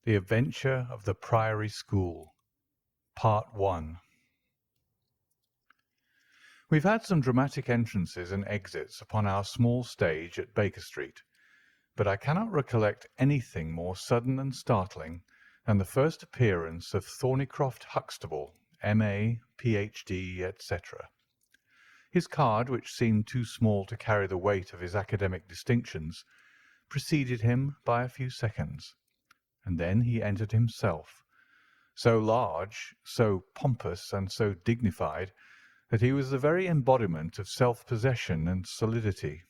The Adventure of the Priory School, Part 1. We've had some dramatic entrances and exits upon our small stage at Baker Street, but I cannot recollect anything more sudden and startling than the first appearance of Thornycroft Huxtable, M.A., Ph.D., etc. His card, which seemed too small to carry the weight of his academic distinctions, preceded him by a few seconds, and then he entered himself, so large, so pompous, and so dignified that he was the very embodiment of self-possession and solidity.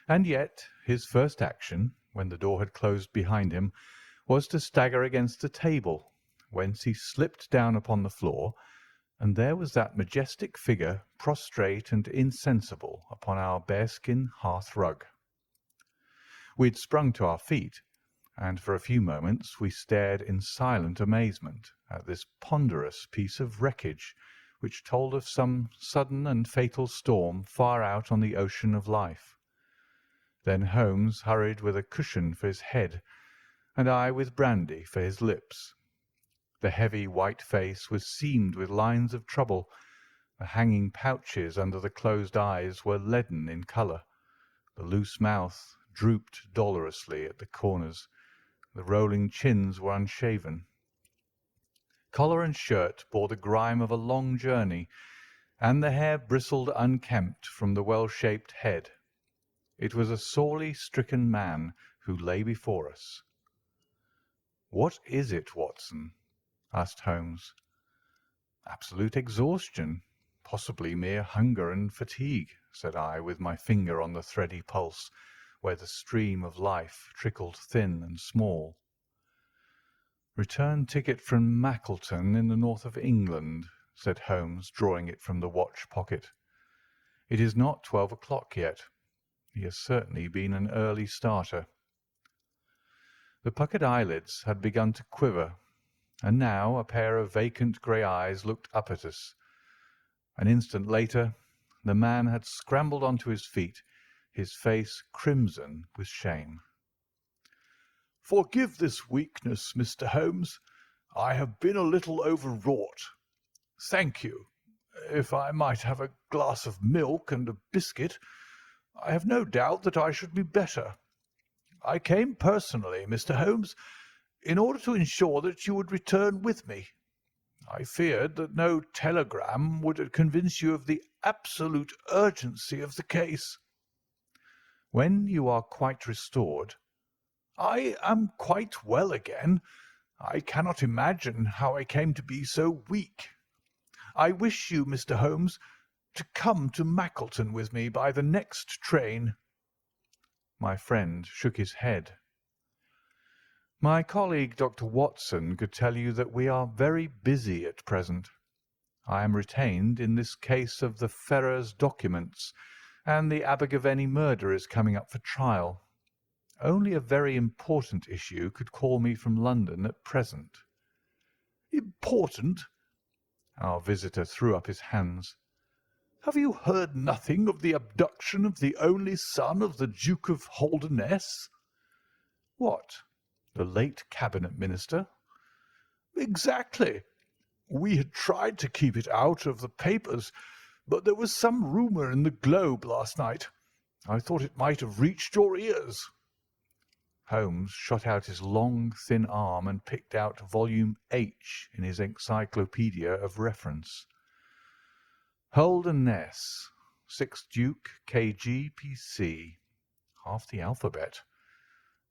And yet his first action, when the door had closed behind him, was to stagger against the table, whence he slipped down upon the floor, and there was that majestic figure prostrate and insensible upon our bearskin hearth-rug. We had sprung to our feet, and for a few moments we stared in silent amazement at this ponderous piece of wreckage which told of some sudden and fatal storm far out on the ocean of life. Then Holmes hurried with a cushion for his head, and I with brandy for his lips. The heavy white face was seamed with lines of trouble. The hanging pouches under the closed eyes were leaden in colour. The loose mouth drooped dolorously at the corners. The rolling chins were unshaven. Collar and shirt bore the grime of a long journey, and the hair bristled unkempt from the well-shaped head. It was a sorely stricken man who lay before us. "What is it, Watson?" asked Holmes. "Absolute exhaustion, possibly mere hunger and fatigue," said I, with my finger on the thready pulse, where the stream of life trickled thin and small. "Return ticket from Mackleton in the north of England," said Holmes, drawing it from the watch pocket. "It is not 12 o'clock yet. He has certainly been an early starter." The puckered eyelids had begun to quiver, and now a pair of vacant grey eyes looked up at us. An instant later the man had scrambled on to his feet, his face crimson with shame. "Forgive this weakness, Mr. Holmes. I have been a little overwrought. Thank you. If I might have a glass of milk and a biscuit, I have no doubt that I should be better. I came personally, Mr. Holmes, in order to ensure that you would return with me. I feared that no telegram would convince you of the absolute urgency of the case." "When you are quite restored—" "I am quite well again. I cannot imagine how I came to be so weak. I wish you, Mr. Holmes, to come to Mackleton with me by the next train." My friend shook his head. "My colleague, Dr. Watson, could tell you that we are very busy at present. I am retained in this case of the Ferrers documents, and the Abergavenny murder is coming up for trial. Only a very important issue could call me from London at present." "Important?" Our visitor threw up his hands. "Have you heard nothing of the abduction of the only son of the Duke of Holdernesse?" "What, the late Cabinet Minister?" "Exactly. We had tried to keep it out of the papers, but there was some rumour in the Globe last night. I thought it might have reached your ears." Holmes shot out his long, thin arm and picked out volume H in his encyclopaedia of reference. "Holdernesse, 6th Duke, K.G., P.C. Half the alphabet.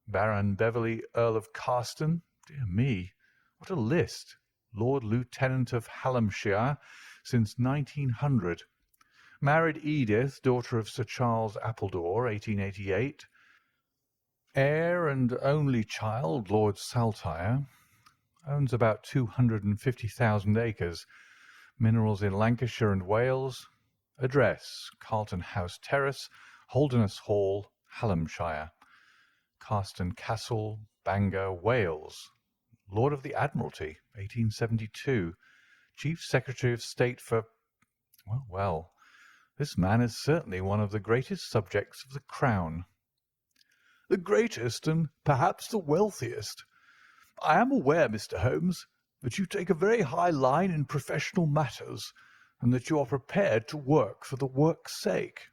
Baron Beverley, Earl of Carston. Dear me, what a list! Lord Lieutenant of Hallamshire since 1900. Married Edith, daughter of Sir Charles Appledore, 1888. Heir and only child, Lord Saltire. Owns about 250,000 acres. Minerals in Lancashire and Wales. Address, Carlton House Terrace, Holdernesse Hall, Hallamshire. Carston Castle, Bangor, Wales. Lord of the Admiralty, 1872. Chief Secretary of State for— Well, well, this man is certainly one of the greatest subjects of the Crown." "The greatest and perhaps the wealthiest. I am aware, Mr. Holmes, that you take a very high line in professional matters, and that you are prepared to work for the work's sake.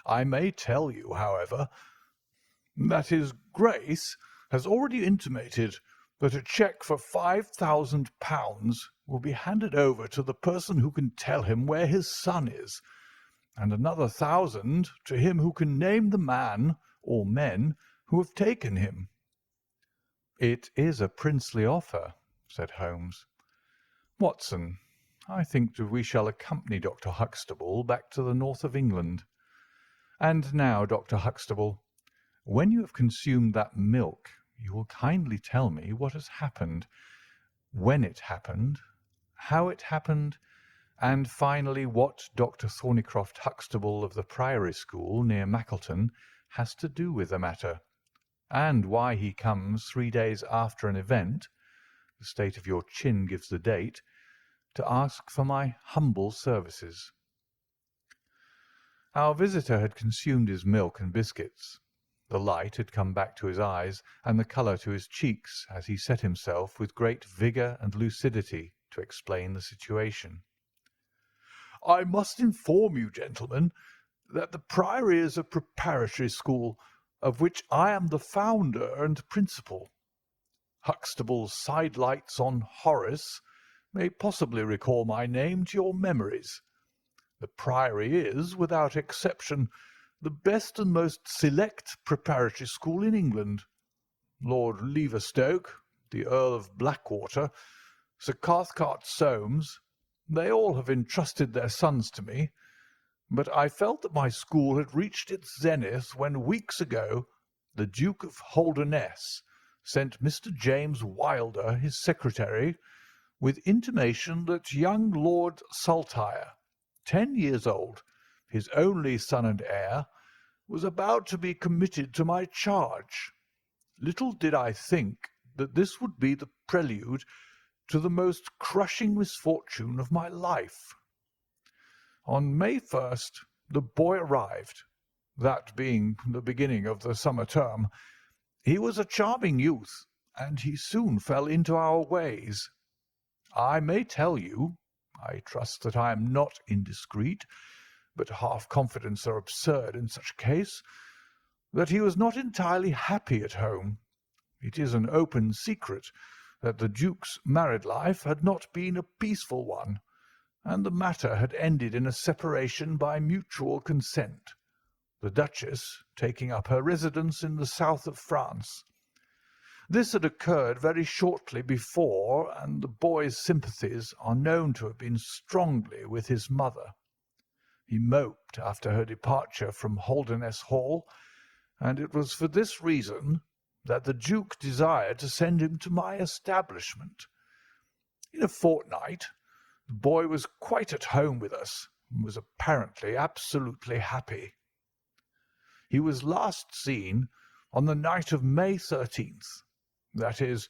I may tell you, however, that his Grace has already intimated that a cheque for £5,000 will be handed over to the person who can tell him where his son is, and another 1,000 to him who can name the man or men who have taken him." "It is a princely offer," said Holmes. "Watson, I think that we shall accompany Dr. Huxtable back to the north of England. And now, Dr. Huxtable, when you have consumed that milk, you will kindly tell me what has happened, when it happened, how it happened, and finally what Dr. Thornycroft Huxtable of the Priory School near Mackleton has to do with the matter, and why he comes 3 days after an event, the state of your chin gives the date, to ask for my humble services." Our visitor had consumed his milk and biscuits. The light had come back to his eyes and the colour to his cheeks as he set himself with great vigour and lucidity to explain the situation. "I must inform you, gentlemen, that the Priory is a preparatory school, of which I am the founder and principal. Huxtable's sidelights on Horace may possibly recall my name to your memories. The Priory is, without exception, the best and most select preparatory school in England. Lord Leverstoke, the Earl of Blackwater, Sir Cathcart Soames, they all have entrusted their sons to me, but I felt that my school had reached its zenith when weeks ago the Duke of Holdernesse sent Mr. James Wilder, his secretary, with intimation that young Lord Saltire, 10 years old, his only son and heir, was about to be committed to my charge. Little did I think that this would be the prelude to the most crushing misfortune of my life. On May 1st the boy arrived, that being the beginning of the summer term. He was a charming youth, and he soon fell into our ways. I may tell you, I trust that I am not indiscreet, but half-confidence are absurd in such a case, that he was not entirely happy at home. It is an open secret that the Duke's married life had not been a peaceful one, and the matter had ended in a separation by mutual consent, the Duchess taking up her residence in the south of France. This had occurred very shortly before, and the boy's sympathies are known to have been strongly with his mother. He moped after her departure from Holdernesse Hall, and it was for this reason that the Duke desired to send him to my establishment. In a fortnight the boy was quite at home with us, and was apparently absolutely happy. He was last seen on the night of May 13th, that is,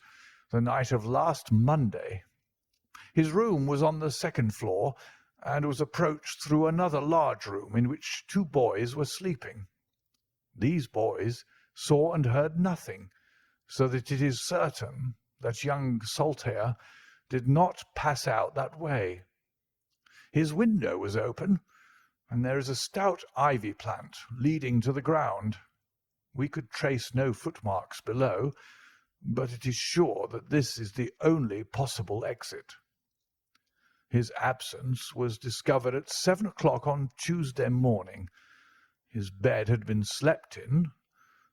the night of last Monday. His room was on the second floor, and was approached through another large room in which 2 boys were sleeping. These boys saw and heard nothing, so that it is certain that young Saltire did not pass out that way. His window was open, and there is a stout ivy plant leading to the ground. We could trace no footmarks below, but it is sure that this is the only possible exit. His absence was discovered at 7 o'clock on Tuesday morning. His bed had been slept in.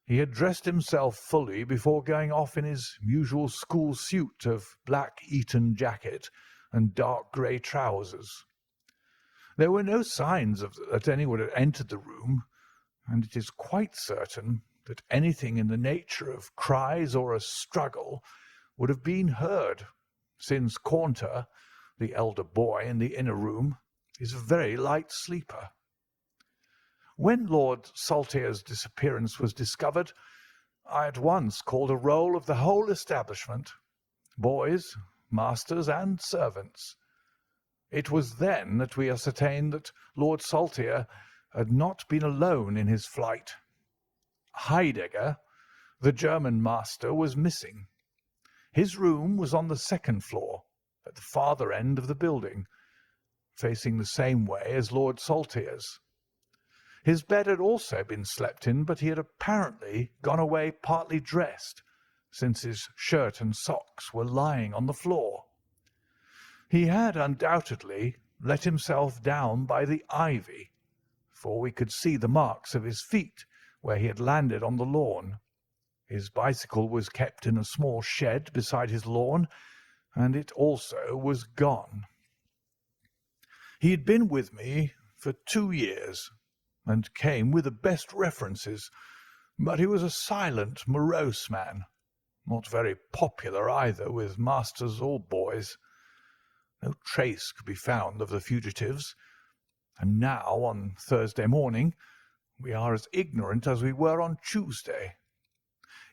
He had dressed himself fully before going off in his usual school suit of black Eton jacket and dark grey trousers. There were no signs that anyone had entered the room, and it is quite certain that anything in the nature of cries or a struggle would have been heard, since Caunter, the elder boy in the inner room, is a very light sleeper. When Lord Saltire's disappearance was discovered, I at once called a roll of the whole establishment, boys, masters, and servants. It was then that we ascertained that Lord Saltire had not been alone in his flight. Heidegger, the German master, was missing. His room was on the second floor, at the farther end of the building, facing the same way as Lord Saltier's. His bed had also been slept in, but he had apparently gone away partly dressed, since his shirt and socks were lying on the floor. He had undoubtedly let himself down by the ivy, for we could see the marks of his feet where he had landed on the lawn. His bicycle was kept in a small shed beside his lawn, and it also was gone. He had been with me for 2 years, and came with the best references, but he was a silent, morose man, not very popular either with masters or boys. No trace could be found of the fugitives, and now, on Thursday morning, we are as ignorant as we were on Tuesday.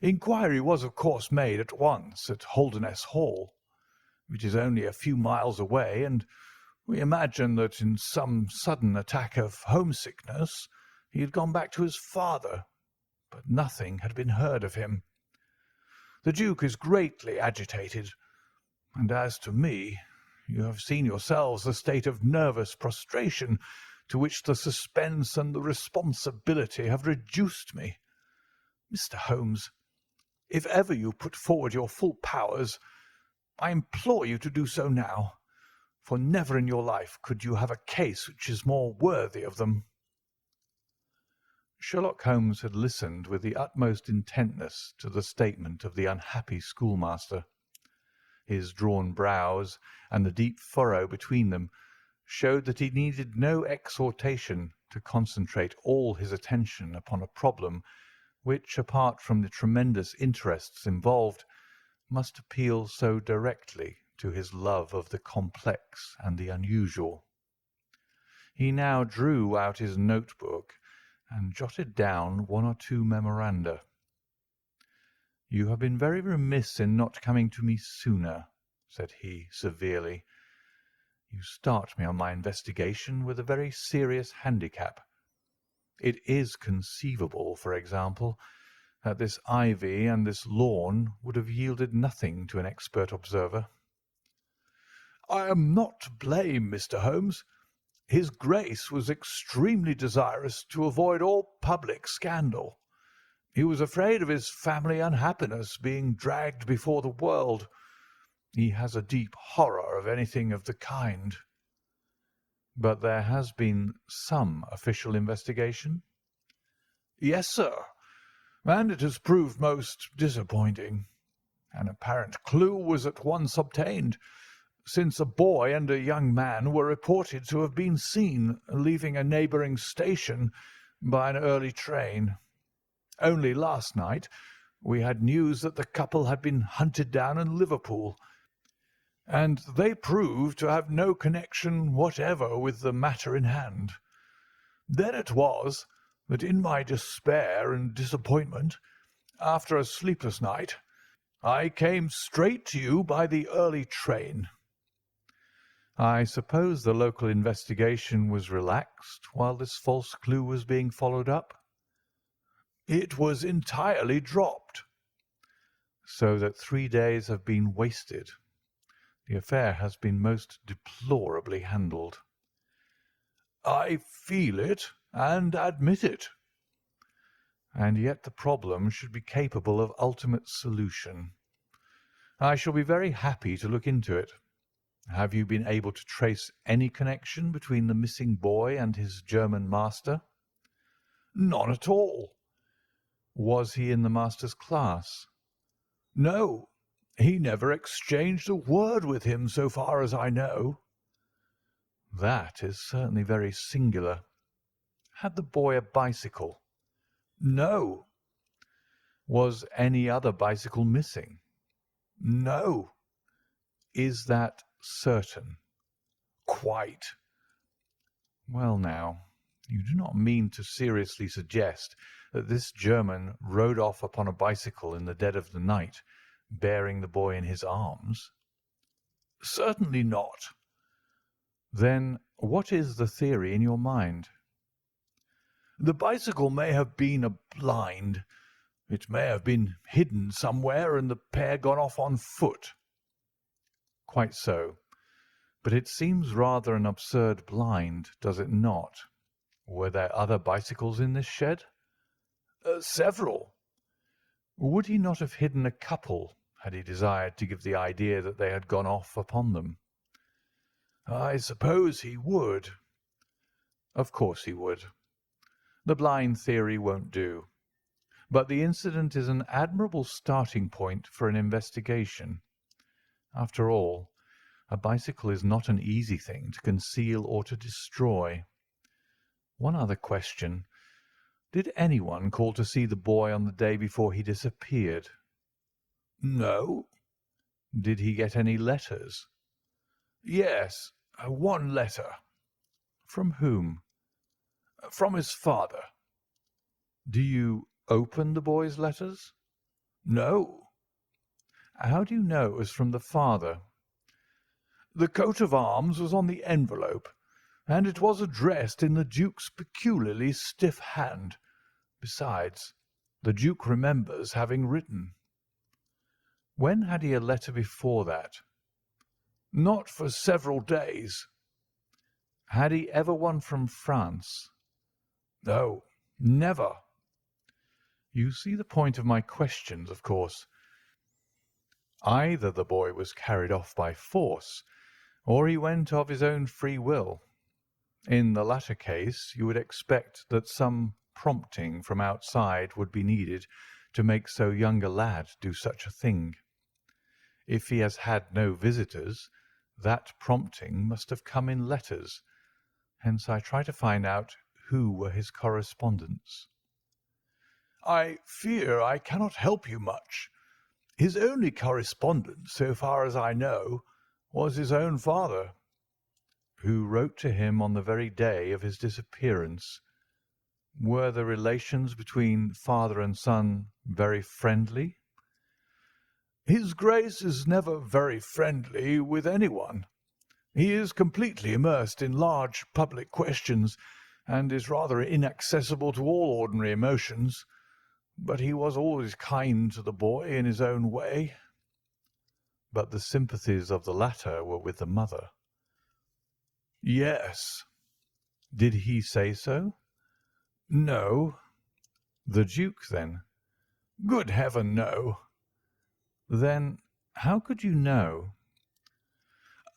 Inquiry was, of course, made at once at Holderness Hall, which is only a few miles away, and we imagine that in some sudden attack of homesickness he had gone back to his father, but nothing had been heard of him. The Duke is greatly agitated, and as to me, you have seen yourselves the state of nervous prostration to which the suspense and the responsibility have reduced me. Mr. Holmes, if ever you put forward your full powers, I implore you to do so now, for never in your life could you have a case which is more worthy of them." Sherlock Holmes had listened with the utmost intentness to the statement of the unhappy schoolmaster. His drawn brows and the deep furrow between them showed that he needed no exhortation to concentrate all his attention upon a problem which, apart from the tremendous interests involved, must appeal so directly to his love of the complex and the unusual. He now drew out his notebook and jotted down 1 or 2 memoranda. "You have been very remiss in not coming to me sooner," said he severely. "You start me on my investigation with a very serious handicap. It is conceivable, for example, that this ivy and this lawn would have yielded nothing to an expert observer." "I am not to blame, Mr. Holmes. His Grace was extremely desirous to avoid all public scandal. He was afraid of his family unhappiness being dragged before the world. He has a deep horror of anything of the kind." "But there has been some official investigation?" "Yes, sir, and it has proved most disappointing. An apparent clue was at once obtained, since a boy and a young man were reported to have been seen leaving a neighbouring station by an early train. Only last night we had news that the couple had been hunted down in Liverpool, and they proved to have no connection whatever with the matter in hand. Then it was that in my despair and disappointment, after a sleepless night, I came straight to you by the early train." "I suppose the local investigation was relaxed while this false clue was being followed up?" "It was entirely dropped." "So that 3 days have been wasted. The affair has been most deplorably handled." "I feel it and admit it." "And yet the problem should be capable of ultimate solution. I shall be very happy to look into it. Have you been able to trace any connection between the missing boy and his German master?" "None at all." "Was he in the master's class?" "No, he never exchanged a word with him so far as I know." "That is certainly very singular. Had the boy a bicycle?" "No." "Was any other bicycle missing?" "No." "Is that certain?" "Quite." "Well, now, you do not mean to seriously suggest that this German rode off upon a bicycle in the dead of the night, bearing the boy in his arms?" "Certainly not." "Then what is the theory in your mind?" "The bicycle may have been a blind. It may have been hidden somewhere and the pair gone off on foot." "Quite so. But it seems rather an absurd blind, does it not? Were there other bicycles in this shed?" "Several." "Would he not have hidden a couple had he desired to give the idea that they had gone off upon them?" "I suppose he would." "Of course he would. The blind theory won't do. But the incident is an admirable starting point for an investigation. After all, a bicycle is not an easy thing to conceal or to destroy. One other question. Did anyone call to see the boy on the day before he disappeared?" "No." "Did he get any letters?" "Yes, one letter." "From whom?" "From his father." "Do you open the boy's letters?" "No." "How do you know it was from the father?" "The coat of arms was on the envelope, and it was addressed in the Duke's peculiarly stiff hand. Besides, the Duke remembers having written." "When had he a letter before that?" "Not for several days." "Had he ever one from France?" "No, never." "You see the point of my questions, of course. Either the boy was carried off by force, or he went of his own free will. In the latter case you would expect that some prompting from outside would be needed to make so young a lad do such a thing. If he has had no visitors, that prompting must have come in letters. Hence I try to find out who were his correspondents." "I fear I cannot help you much. His only correspondent, so far as I know, was his own father." "Who wrote to him on the very day of his disappearance. Were the relations between father and son very friendly?" "His Grace is never very friendly with anyone. He is completely immersed in large public questions, and is rather inaccessible to all ordinary emotions. But he was always kind to the boy in his own way." "But the sympathies of the latter were with the mother." "Yes." "Did he say so?" "No." "The Duke, then?" "Good heaven, no." "Then how could you know?"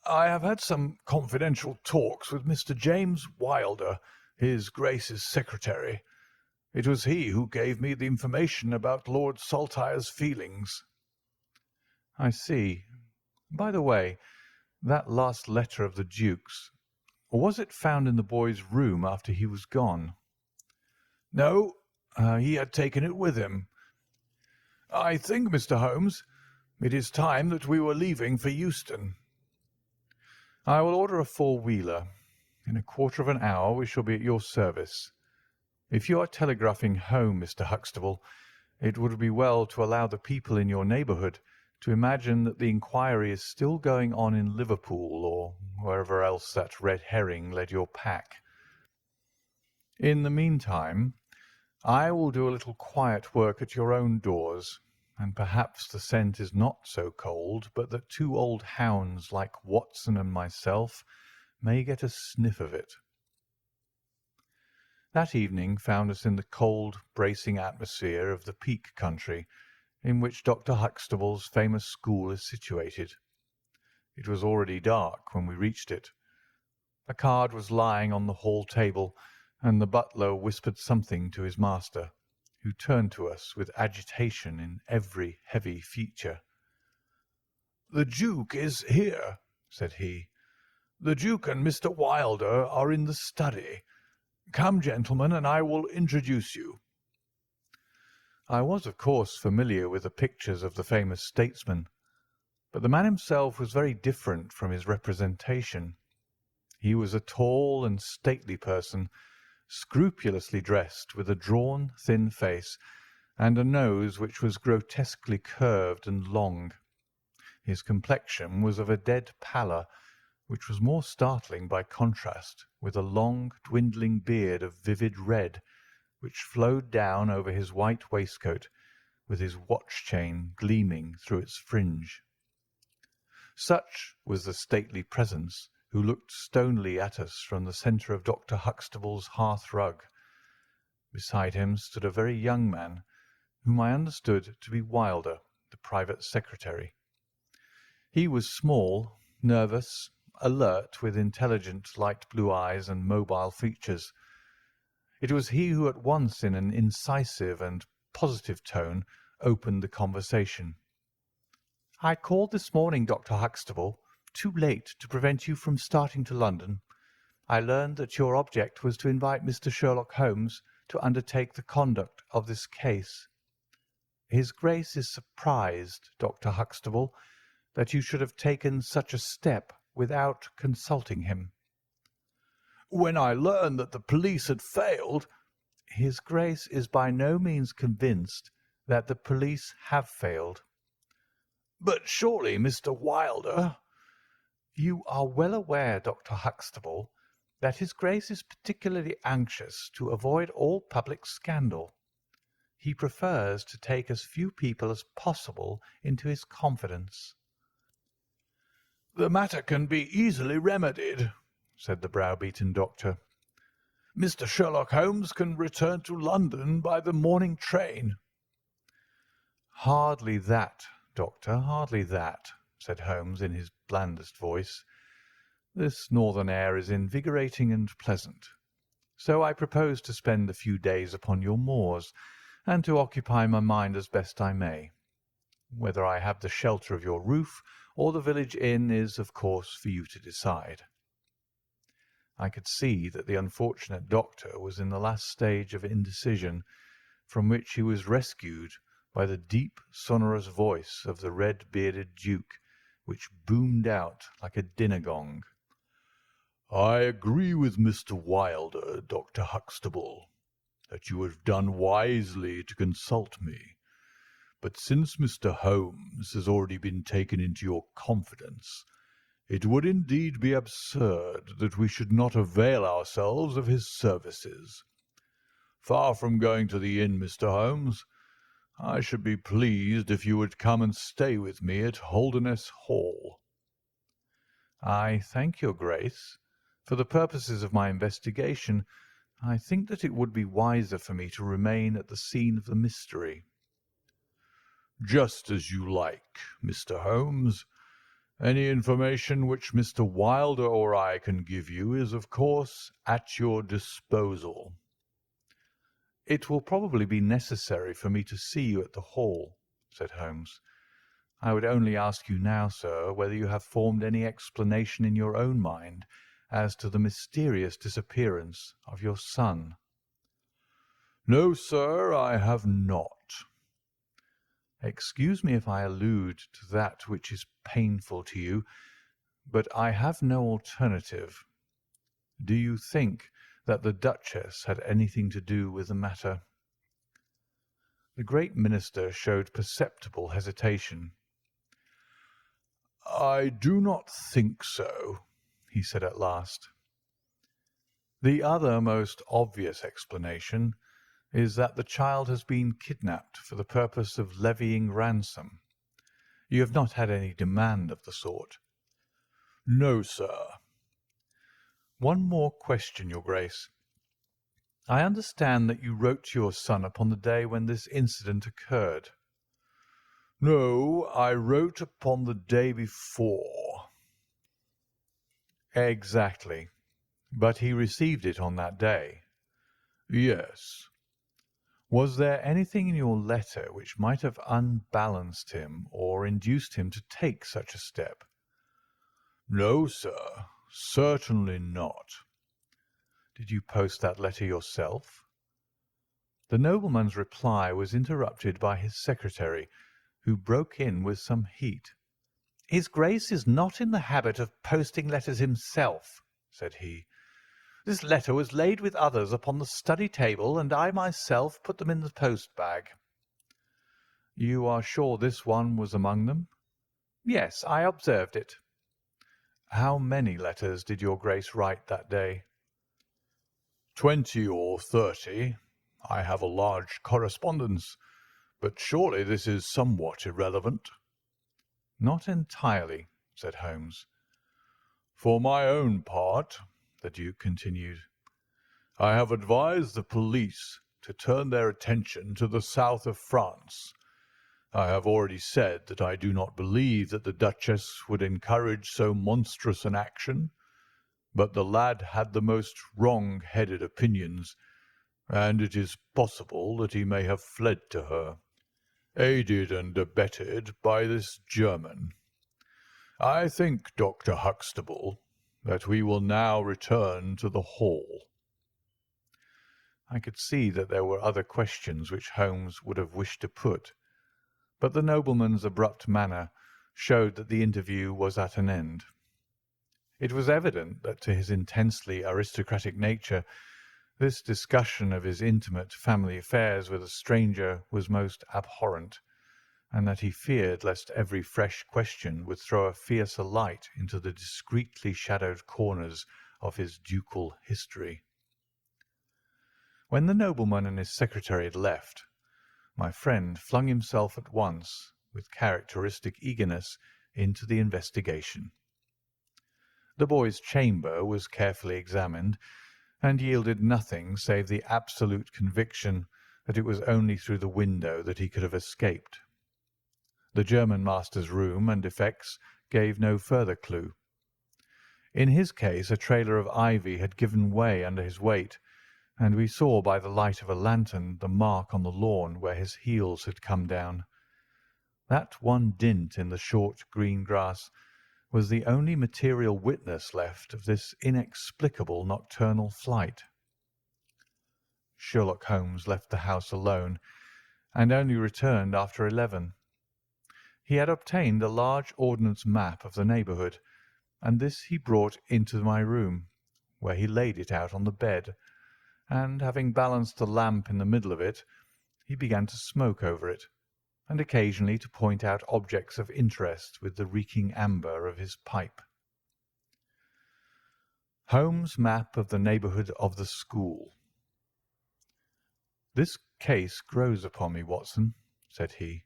"I have had some confidential talks with Mr. James Wilder, his Grace's secretary. It was he who gave me the information about Lord Saltire's feelings." "I see. By the way, that last letter of the Duke's, was it found in the boy's room after he was gone?" "No, he had taken it with him. I think, Mr. Holmes, it is time that we were leaving for Euston." "I will order a four-wheeler. In a quarter of an hour we shall be at your service. If you are telegraphing home, Mr. Huxtable, it would be well to allow the people in your neighbourhood to imagine that the inquiry is still going on in Liverpool or wherever else that red herring led your pack. In the meantime, I will do a little quiet work at your own doors, and perhaps the scent is not so cold but that two old hounds like Watson and myself may get a sniff of it." That evening found us in the cold, bracing atmosphere of the Peak country, in which Dr. Huxtable's famous school is situated. It was already dark when we reached it. A card was lying on the hall table, and the butler whispered something to his master, who turned to us with agitation in every heavy feature. "The Duke is here," said he. "The Duke and Mr. Wilder are in the study. Come, gentlemen, and I will introduce you." I was, of course, familiar with the pictures of the famous statesman, but the man himself was very different from his representation. He was a tall and stately person, scrupulously dressed, with a drawn, thin face, and a nose which was grotesquely curved and long. His complexion was of a dead pallor, which was more startling by contrast with a long, dwindling beard of vivid red, which flowed down over his white waistcoat with his watch chain gleaming through its fringe. Such was the stately presence who looked stonily at us from the centre of Dr. Huxtable's hearth-rug. Beside him stood a very young man, whom I understood to be Wilder, the private secretary. He was small, nervous, alert, with intelligent light blue eyes and mobile features. It was he who at once, in an incisive and positive tone, opened the conversation. "I called this morning, Dr. Huxtable, too late to prevent you from starting to London. I learned that your object was to invite Mr. Sherlock Holmes to undertake the conduct of this case. His Grace is surprised, Dr. Huxtable, that you should have taken such a step without consulting him." "When I learned that the police had failed—" "His Grace is by no means convinced that the police have failed." "But surely, Mr. Wilder—" "You are well aware, Dr. Huxtable, that his Grace is particularly anxious to avoid all public scandal. He prefers to take as few people as possible into his confidence." "The matter can be easily remedied," said the browbeaten doctor. "Mr. Sherlock Holmes can return to London by the morning train." "Hardly that, Doctor, hardly that," said Holmes in his blandest voice. "This northern air is invigorating and pleasant. So I propose to spend a few days upon your moors, and to occupy my mind as best I may. Whether I have the shelter of your roof or the village inn is, of course, for you to decide." I could see that the unfortunate doctor was in the last stage of indecision, from which he was rescued by the deep, sonorous voice of the red-bearded duke, which boomed out like a dinner gong. "I agree with Mr. Wilder, Dr. Huxtable, that you have done wisely to consult me. But since Mr. Holmes has already been taken into your confidence, it would indeed be absurd that we should not avail ourselves of his services. Far from going to the inn, Mr. Holmes, I should be pleased if you would come and stay with me at Holderness Hall." "I thank your Grace. For the purposes of my investigation, I think that it would be wiser for me to remain at the scene of the mystery." "Just as you like, Mr. Holmes. Any information which Mr. Wilder or I can give you is, of course, at your disposal." "It will probably be necessary for me to see you at the Hall," said Holmes. "I would only ask you now, sir, whether you have formed any explanation in your own mind as to the mysterious disappearance of your son." "No, sir, I have not." "Excuse me if I allude to that which is painful to you, but I have no alternative. Do you think that the Duchess had anything to do with the matter?" The great minister showed perceptible hesitation. "I do not think so," he said at last. "The other most obvious explanation is that the child has been kidnapped for the purpose of levying ransom. You have not had any demand of the sort?" "No, sir." "One more question, your Grace. I understand that you wrote to your son upon the day when this incident occurred." "No, I wrote upon the day before." "Exactly. But he received it on that day?" "Yes." "Was there anything in your letter which might have unbalanced him or induced him to take such a step?" "No, sir, certainly not." "Did you post that letter yourself?" The nobleman's reply was interrupted by his secretary, who broke in with some heat. "His Grace is not in the habit of posting letters himself," said he. "This letter was laid with others upon the study table, and I myself put them in the post-bag." "You are sure this one was among them?" "Yes, I observed it." "How many letters did your Grace write that day?" 20 or 30. I have a large correspondence, But surely this is somewhat irrelevant." "Not entirely," said Holmes. "For my own part," the Duke continued, "I have advised the police to turn their attention to the south of France. I have already said that I do not believe that the Duchess would encourage so monstrous an action, but the lad had the most wrong-headed opinions, and it is possible that he may have fled to her, aided and abetted by this German. I think, Dr. Huxtable, that we will now return to the hall." I could see that there were other questions which Holmes would have wished to put, but the nobleman's abrupt manner showed that the interview was at an end. It was evident that to his intensely aristocratic nature this discussion of his intimate family affairs with a stranger was most abhorrent, and that he feared lest every fresh question would throw a fiercer light into the discreetly shadowed corners of his ducal history. When the nobleman and his secretary had left, my friend flung himself at once, with characteristic eagerness, into the investigation. The boy's chamber was carefully examined, and yielded nothing save the absolute conviction that it was only through the window that he could have escaped. The German master's room and effects gave no further clue. In his case a trailer of ivy had given way under his weight, and we saw by the light of a lantern the mark on the lawn where his heels had come down. That one dint in the short green grass was the only material witness left of this inexplicable nocturnal flight. Sherlock Holmes left the house alone, and only returned after 11. He had obtained a large ordnance map of the neighbourhood, and this he brought into my room, where he laid it out on the bed, and having balanced the lamp in the middle of it, he began to smoke over it, and occasionally to point out objects of interest with the reeking amber of his pipe. Holmes' map of the neighbourhood of the school. "This case grows upon me, Watson," said he.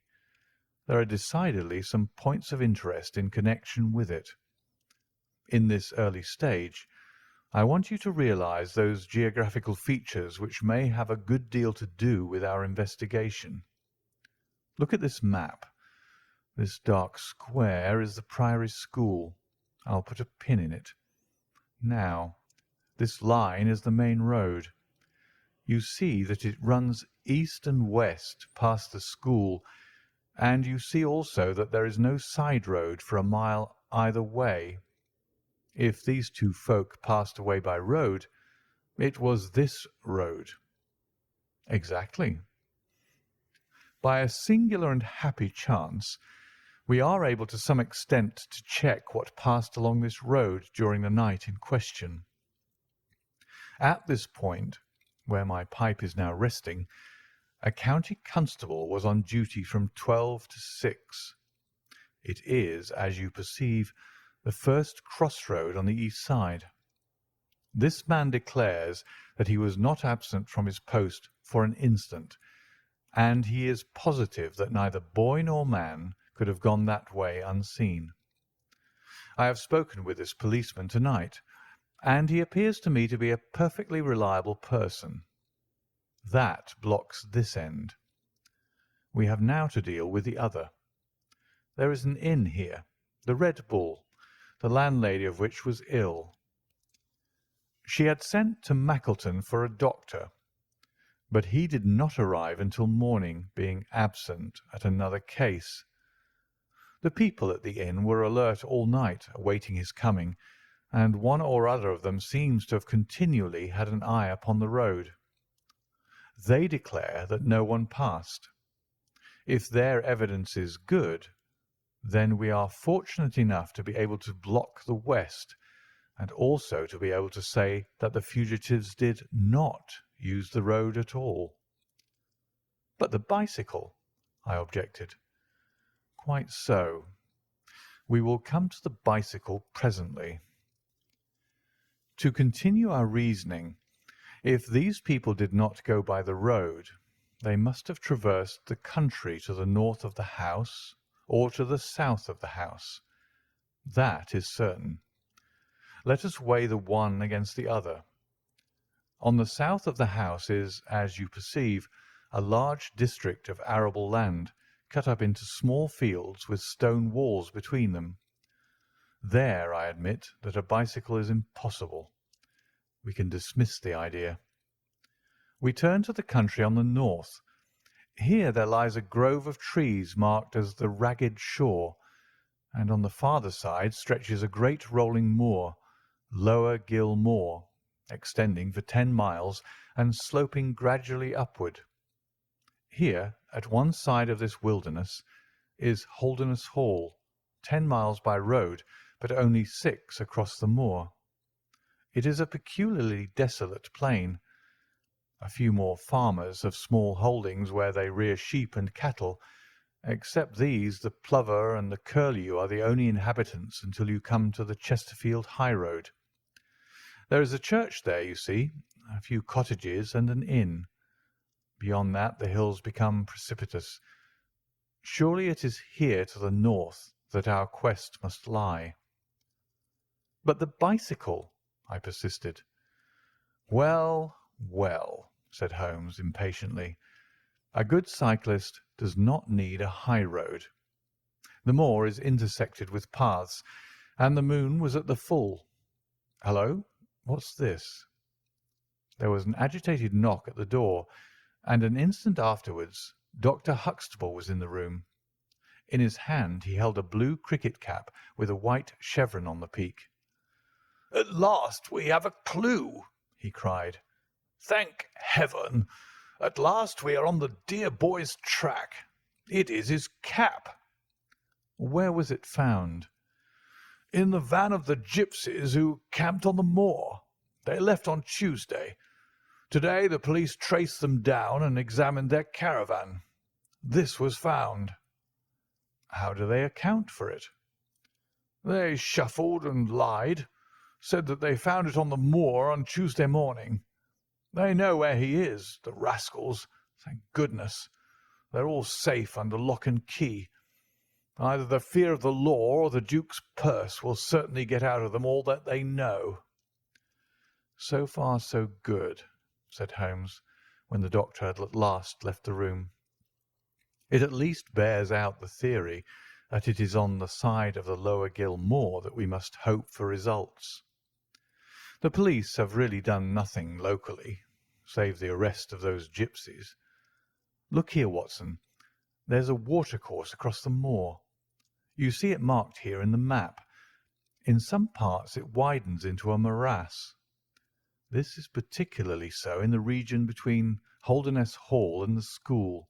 "There are decidedly some points of interest in connection with it. In this early stage, I want you to realize those geographical features which may have a good deal to do with our investigation. Look at this map. This dark square is the Priory School. I'll put a pin in it. Now, this line is the main road. You see that it runs east and west past the school, and you see also that there is no side road for a mile either way. If these two folk passed away by road, it was this road." "Exactly." "By a singular and happy chance, we are able to some extent to check what passed along this road during the night in question. At this point, where my pipe is now resting, a county constable was on duty from 12 to 6. It is, as you perceive, the first crossroad on the east side. This man declares that he was not absent from his post for an instant, and he is positive that neither boy nor man could have gone that way unseen. I have spoken with this policeman to-night, and he appears to me to be a perfectly reliable person. That blocks this end. We have now to deal with the other. There is an inn here, the Red Bull, the landlady of which was ill. She had sent to Mackleton for a doctor, but he did not arrive until morning, being absent at another case. The people at the inn were alert all night, awaiting his coming, and one or other of them seems to have continually had an eye upon the road. They declare that no one passed. If their evidence is good, then we are fortunate enough to be able to block the west, and also to be able to say that the fugitives did not use the road at all." "But the bicycle?" I objected. "Quite so. We will come to the bicycle presently. To continue our reasoning, if these people did not go by the road, They must have traversed the country to the north of the house or to the south of the house. That is certain. Let us weigh the one against the other. On the south of the house is, as you perceive, a large district of arable land, cut up into small fields with stone walls between them. There I admit that a bicycle is impossible. We can dismiss the idea. We turn to the country on the north. Here there lies a grove of trees marked as the Ragged Shore, and on the farther side stretches a great rolling moor, Lower Gill Moor, extending for 10 miles and sloping gradually upward. Here, at one side of this wilderness, is Holderness Hall, 10 miles by road, but only 6 across the moor. It is a peculiarly desolate plain. A few more farmers have small holdings where they rear sheep and cattle. Except these, the plover and the curlew are the only inhabitants until you come to the Chesterfield high road. There is a church there, you see, a few cottages and an inn. Beyond that the hills become precipitous. Surely it is here to the north that our quest must lie. But the bicycle, I persisted. Well, well, said Holmes impatiently. A good cyclist does not need a high road. The moor is intersected with paths, and the moon was at the full. Hello, what's this? There was an agitated knock at the door, and an instant afterwards Dr. Huxtable was in the room. In his hand he held a blue cricket cap with a white chevron on the peak. "At last we have a clue," he cried. "Thank Heaven! At last we are on the dear boy's track. It is his cap." "Where was it found?" "In the van of the gipsies who camped on the moor. They left on Tuesday. To-day the police traced them down and examined their caravan. This was found." "How do they account for it?" "They shuffled and lied, said that they found it on the moor on Tuesday morning. They know where he is, the rascals, thank goodness. They're all safe under lock and key. Either the fear of the law or the Duke's purse will certainly get out of them all that they know." "So far so good," said Holmes, when the doctor had at last left the room. "It at least bears out the theory that it is on the side of the Lower Gill Moor that we must hope for results. The police have really done nothing locally, save the arrest of those gipsies. Look here, Watson. There's a watercourse across the moor. You see it marked here in the map. In some parts it widens into a morass. This is particularly so in the region between Holderness Hall and the school.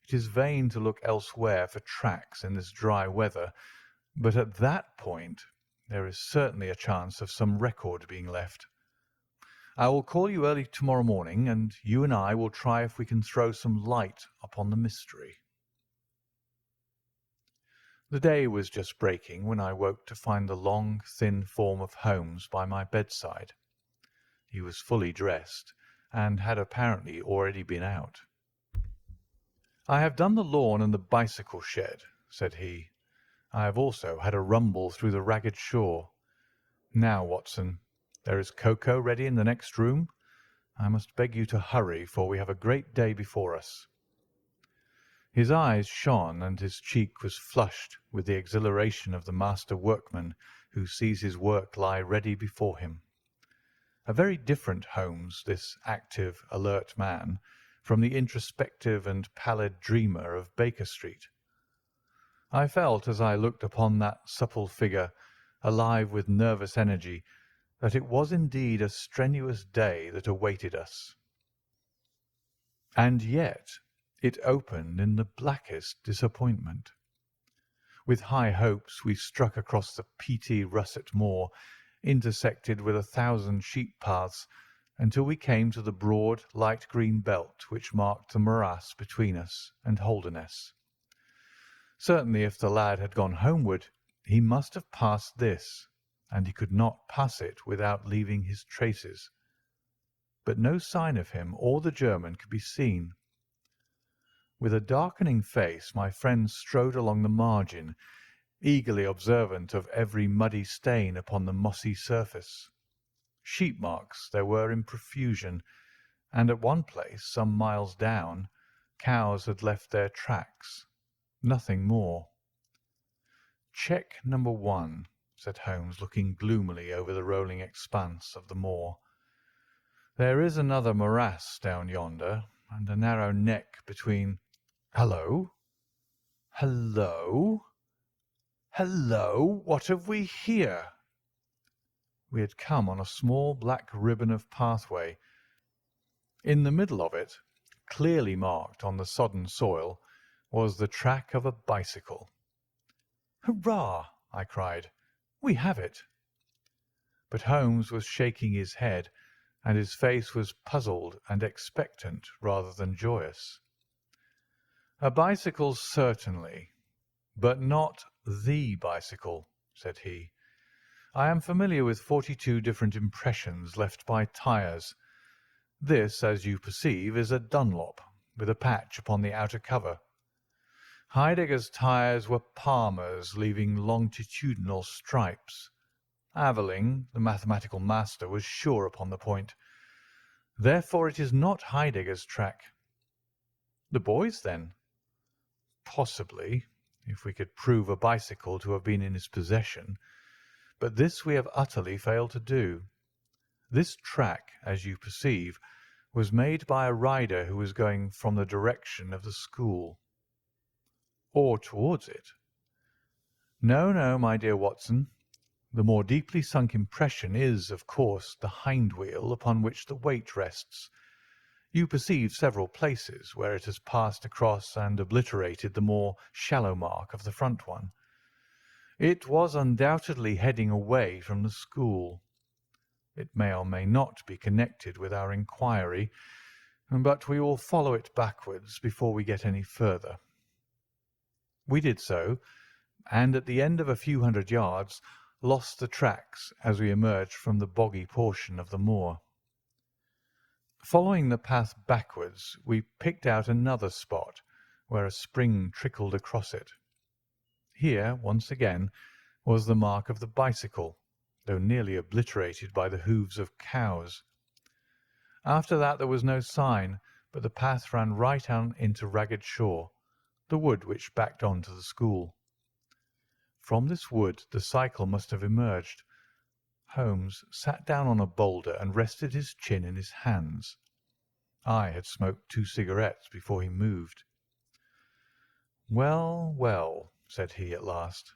It is vain to look elsewhere for tracks in this dry weather, but at that point there is certainly a chance of some record being left. I will call you early tomorrow morning, and you and I will try if we can throw some light upon the mystery." The day was just breaking when I woke to find the long, thin form of Holmes by my bedside. He was fully dressed, and had apparently already been out. "I have done the lawn and the bicycle shed," said he. "I have also had a rumble through the Ragged Shore. Now, Watson, there is cocoa ready in the next room. I must beg you to hurry, for we have a great day before us." His eyes shone, and his cheek was flushed with the exhilaration of the master workman who sees his work lie ready before him. A very different Holmes, this active, alert man, from the introspective and pallid dreamer of Baker Street. I felt, as I looked upon that supple figure, alive with nervous energy, that it was indeed a strenuous day that awaited us. And yet it opened in the blackest disappointment. With high hopes we struck across the peaty russet moor, intersected with 1,000 sheep paths, until we came to the broad light green belt which marked the morass between us and Holderness. Certainly if the lad had gone homeward, he must have passed this, and he could not pass it without leaving his traces. But no sign of him or the German could be seen. With a darkening face, my friend strode along the margin, eagerly observant of every muddy stain upon the mossy surface. Sheep marks there were in profusion, and at one place, some miles down, cows had left their tracks. Nothing more. "Check number 1," said Holmes, looking gloomily over the rolling expanse of the moor. "There is another morass down yonder, and a narrow neck between. Hallo! Hallo! Hallo! What have we here?" We had come on a small black ribbon of pathway. In the middle of it, clearly marked on the sodden soil, was the track of a bicycle. "Hurrah!" I cried. "We have it." But Holmes was shaking his head, and his face was puzzled and expectant rather than joyous. "A bicycle, certainly, but not the bicycle," said he. "I am familiar with 42 different impressions left by tyres. This, as you perceive, is a Dunlop, with a patch upon the outer cover. Heidegger's tyres were Palmer's, leaving longitudinal stripes. Aveling, the mathematical master, was sure upon the point. Therefore it is not Heidegger's track." "The boy's, then?" "Possibly, if we could prove a bicycle to have been in his possession. But this we have utterly failed to do. This track, as you perceive, was made by a rider who was going from the direction of the school." "Or towards it?" "No, no, my dear Watson. The more deeply sunk impression is, of course, the hind wheel upon which the weight rests. You perceive several places where it has passed across and obliterated the more shallow mark of the front one. It was undoubtedly heading away from the school. It may or may not be connected with our inquiry, but we will follow it backwards before we get any further." We did so, and at the end of a few hundred yards lost the tracks as we emerged from the boggy portion of the moor. Following the path backwards, we picked out another spot where a spring trickled across it. Here, once again, was the mark of the bicycle, though nearly obliterated by the hoofs of cows. After that there was no sign, but the path ran right on into Ragged Shaw, the wood which backed on to the school. From this wood the cycle must have emerged. Holmes sat down on a boulder and rested his chin in his hands. I had smoked 2 cigarettes before he moved. "Well, well," said he at last,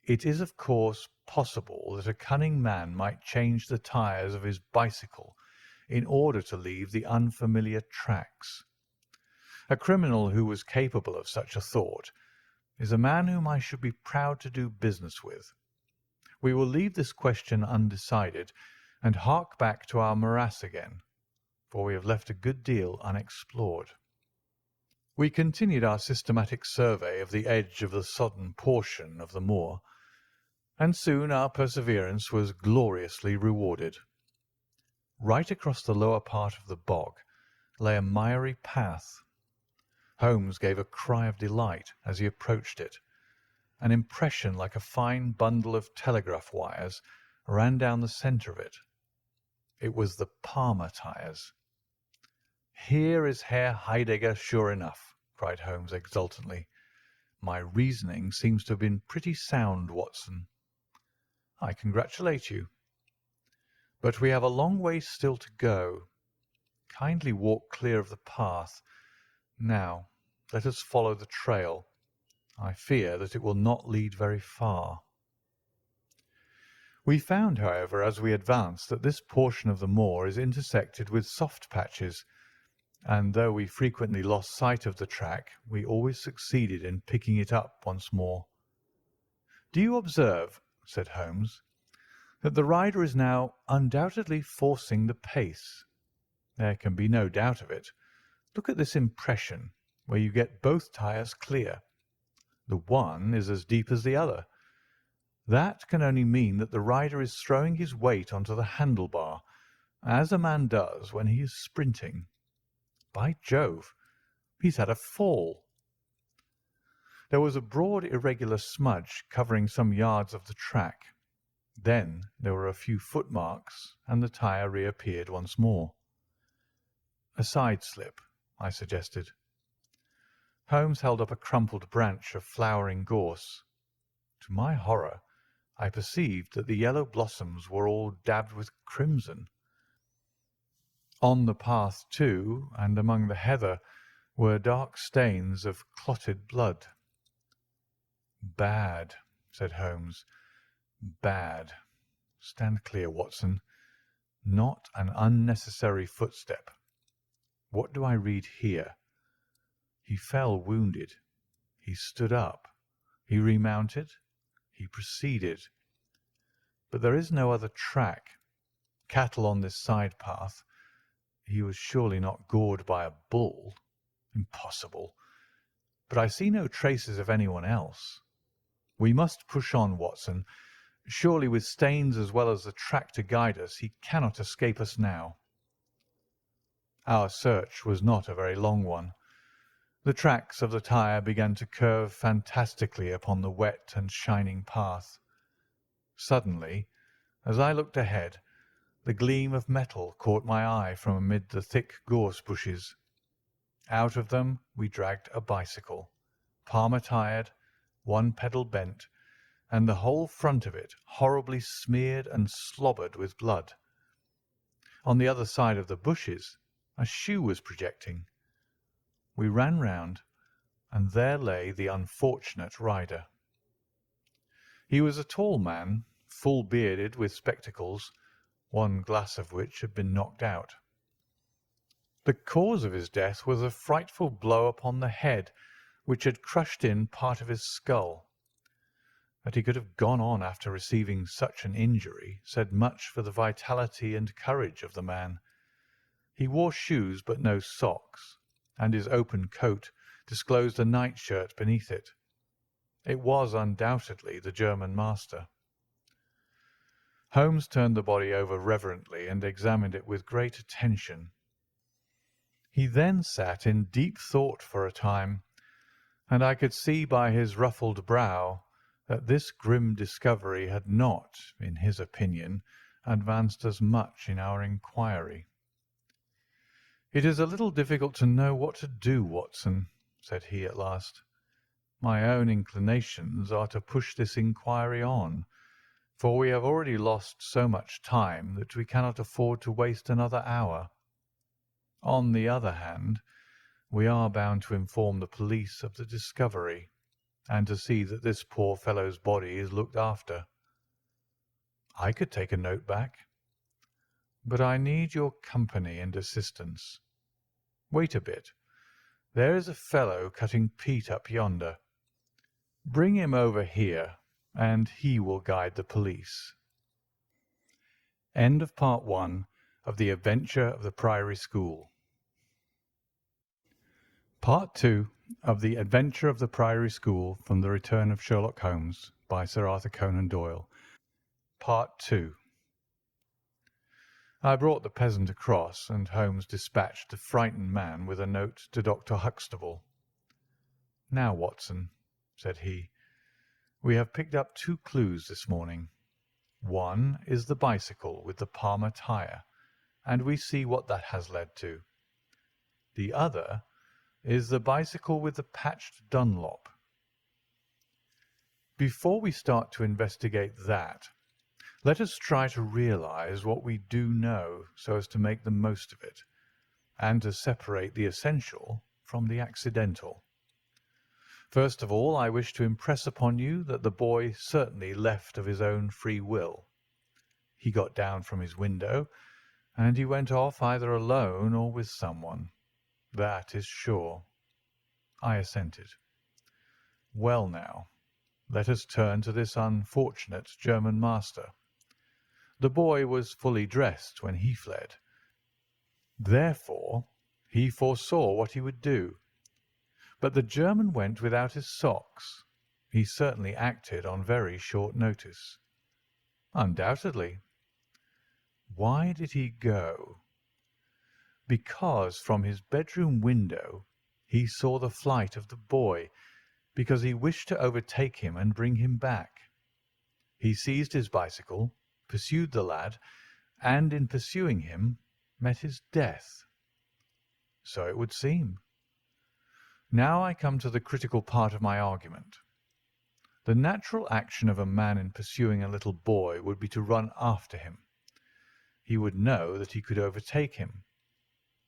"it is of course possible that a cunning man might change the tyres of his bicycle in order to leave the unfamiliar tracks. A criminal who was capable of such a thought is a man whom I should be proud to do business with. We will leave this question undecided and hark back to our morass again, for we have left a good deal unexplored." We continued our systematic survey of the edge of the sodden portion of the moor, and soon our perseverance was gloriously rewarded. Right across the lower part of the bog lay a miry path. Holmes gave a cry of delight as he approached it. An impression like a fine bundle of telegraph wires ran down the centre of it. It was the Palmer tyres. "Here is Herr Heidegger, sure enough," cried Holmes exultantly. "My reasoning seems to have been pretty sound, Watson." "I congratulate you." "But we have a long way still to go. Kindly walk clear of the path. Now, let us follow the trail. I fear that it will not lead very far." We found, however, as we advanced, that this portion of the moor is intersected with soft patches, and though we frequently lost sight of the track, we always succeeded in picking it up once more. "Do you observe," said Holmes, "that the rider is now undoubtedly forcing the pace? There can be no doubt of it. Look at this impression, where you get both tyres clear. The one is as deep as the other. That can only mean that the rider is throwing his weight onto the handlebar, as a man does when he is sprinting. By Jove, He's had a fall." There was a broad irregular smudge covering some yards of the track. Then there were a few footmarks, and the tyre reappeared once more. "A side slip," I suggested. Holmes held up a crumpled branch of flowering gorse. To my horror, I perceived that the yellow blossoms were all dabbed with crimson. On the path, too, and among the heather, were dark stains of clotted blood. "Bad," said Holmes. "Bad. Stand clear, Watson. Not an unnecessary footstep. What do I read here? He fell wounded. He stood up. He remounted. He proceeded. But there is no other track. Cattle on this side path. He was surely not gored by a bull. Impossible. But I see no traces of anyone else. We must push on, Watson. Surely with stains as well as the track to guide us, he cannot escape us now." Our search was not a very long one. The tracks of the tyre began to curve fantastically upon the wet and shining path. Suddenly, as I looked ahead, the gleam of metal caught my eye from amid the thick gorse bushes. Out of them we dragged a bicycle, palmer-tired, one pedal bent, and the whole front of it horribly smeared and slobbered with blood. On the other side of the bushes a shoe was projecting. We ran round, and there lay the unfortunate rider. He was a tall man, full-bearded, with spectacles, one glass of which had been knocked out. The cause of his death was a frightful blow upon the head, which had crushed in part of his skull. That he could have gone on after receiving such an injury said much for the vitality and courage of the man. He wore shoes but no socks, and his open coat disclosed a nightshirt beneath it. It was undoubtedly the German master. Holmes turned the body over reverently and examined it with great attention. He then sat in deep thought for a time, and I could see by his ruffled brow that this grim discovery had not, in his opinion, advanced us much in our inquiry. "It is a little difficult to know what to do, Watson," said he at last. "My own inclinations are to push this inquiry on, for we have already lost so much time that we cannot afford to waste another hour. On the other hand, we are bound to inform the police of the discovery, and to see that this poor fellow's body is looked after. I could take a note back, but I need your company and assistance. Wait a bit. There is a fellow cutting peat up yonder. Bring him over here, and he will guide the police." End of Part 1 of The Adventure of the Priory School. Part 2 of The Adventure of the Priory School from The Return of Sherlock Holmes by Sir Arthur Conan Doyle. Part 2. I brought the peasant across, and Holmes dispatched the frightened man with a note to Dr. Huxtable. "Now, Watson," said he, "we have picked up 2 clues this morning. One is the bicycle with the Palmer tyre, and we see what that has led to. The other is the bicycle with the patched Dunlop. Before we start to investigate that, let us try to realize what we do know so as to make the most of it, and to separate the essential from the accidental. First of all, I wish to impress upon you that the boy certainly left of his own free will. He got down from his window, and he went off either alone or with someone. That is sure." I assented. "Well now, let us turn to this unfortunate German master. The boy was fully dressed when he fled. Therefore, he foresaw what he would do. But the German went without his socks. He certainly acted on very short notice." "Undoubtedly." "Why did he go?" "Because from his bedroom window he saw the flight of the boy because he wished to overtake him and bring him back. He seized his bicycle, pursued the lad, and in pursuing him met his death. So it would seem. Now I come to the critical part of my argument. The natural action of a man in pursuing a little boy would be to run after him. He would know that he could overtake him.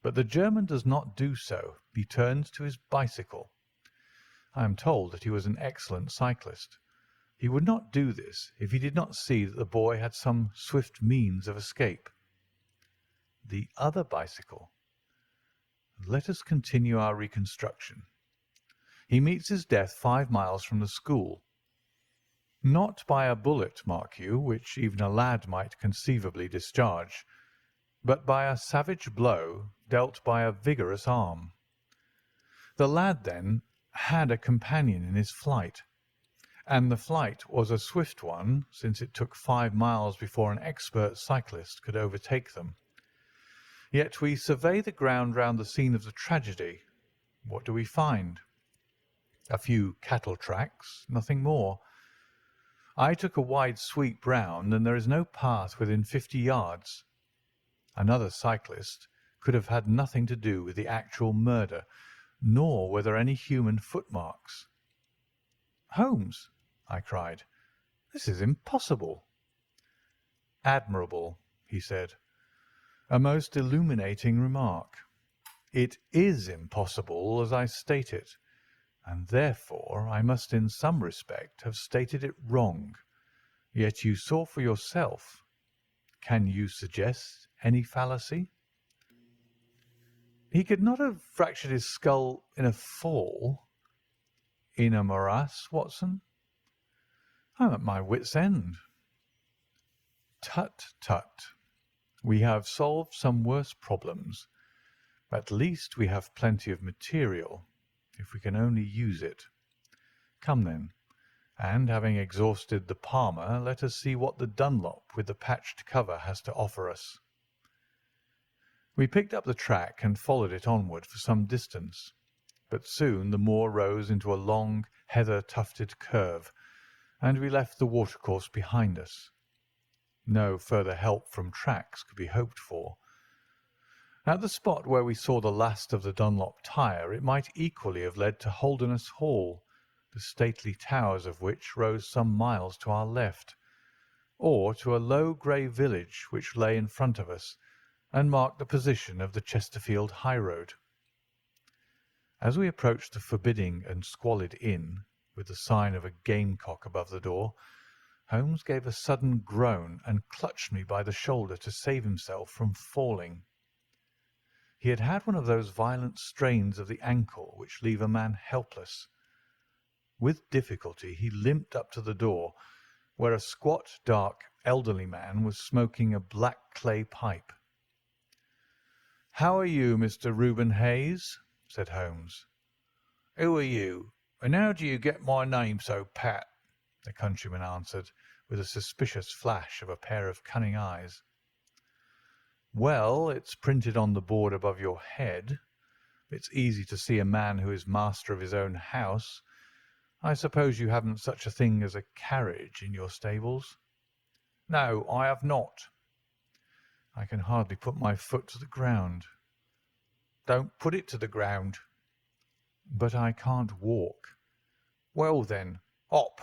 But the German does not do so. He turns to his bicycle. I am told that he was an excellent cyclist. He would not do this if he did not see that the boy had some swift means of escape. The other bicycle. Let us continue our reconstruction. He meets his death 5 miles from the school. Not by a bullet, mark you, which even a lad might conceivably discharge, but by a savage blow dealt by a vigorous arm. The lad, then, had a companion in his flight, and the flight was a swift one, since it took 5 miles before an expert cyclist could overtake them. Yet we survey the ground round the scene of the tragedy. What do we find? A few cattle tracks, nothing more. I took a wide sweep round, and there is no path within 50 yards. Another cyclist could have had nothing to do with the actual murder, nor were there any human footmarks. "Holmes," I cried, "this is impossible." "Admirable," he said. "A most illuminating remark. It is impossible as I state it, and therefore I must in some respect have stated it wrong. Yet you saw for yourself. Can you suggest any fallacy?" "He could not have fractured his skull in a fall." "In a morass, Watson?" "I am at my wit's end." "Tut, tut. We have solved some worse problems. At least we have plenty of material, if we can only use it. Come, then, and having exhausted the Palmer, let us see what the Dunlop with the patched cover has to offer us." We picked up the track and followed it onward for some distance, but soon the moor rose into a long, heather-tufted curve, and we left the watercourse behind us. No further help from tracks could be hoped for. At the spot where we saw the last of the Dunlop tire, it might equally have led to Holderness Hall, the stately towers of which rose some miles to our left, or to a low grey village which lay in front of us and marked the position of the Chesterfield highroad. As we approached the forbidding and squalid inn, with the sign of a gamecock above the door, Holmes gave a sudden groan and clutched me by the shoulder to save himself from falling. He had had one of those violent strains of the ankle which leave a man helpless. With difficulty he limped up to the door, where a squat, dark, elderly man was smoking a black clay pipe. "How are you, Mr. Reuben Hayes?" said Holmes. "Who are you, and how do you get my name so pat?" the countryman answered, with a suspicious flash of a pair of cunning eyes. "Well, it's printed on the board above your head. It's easy to see a man who is master of his own house. I suppose you haven't such a thing as a carriage in your stables?" "No, I have not." "I can hardly put my foot to the ground." "Don't put it to the ground." "But I can't walk." "Well, then, hop."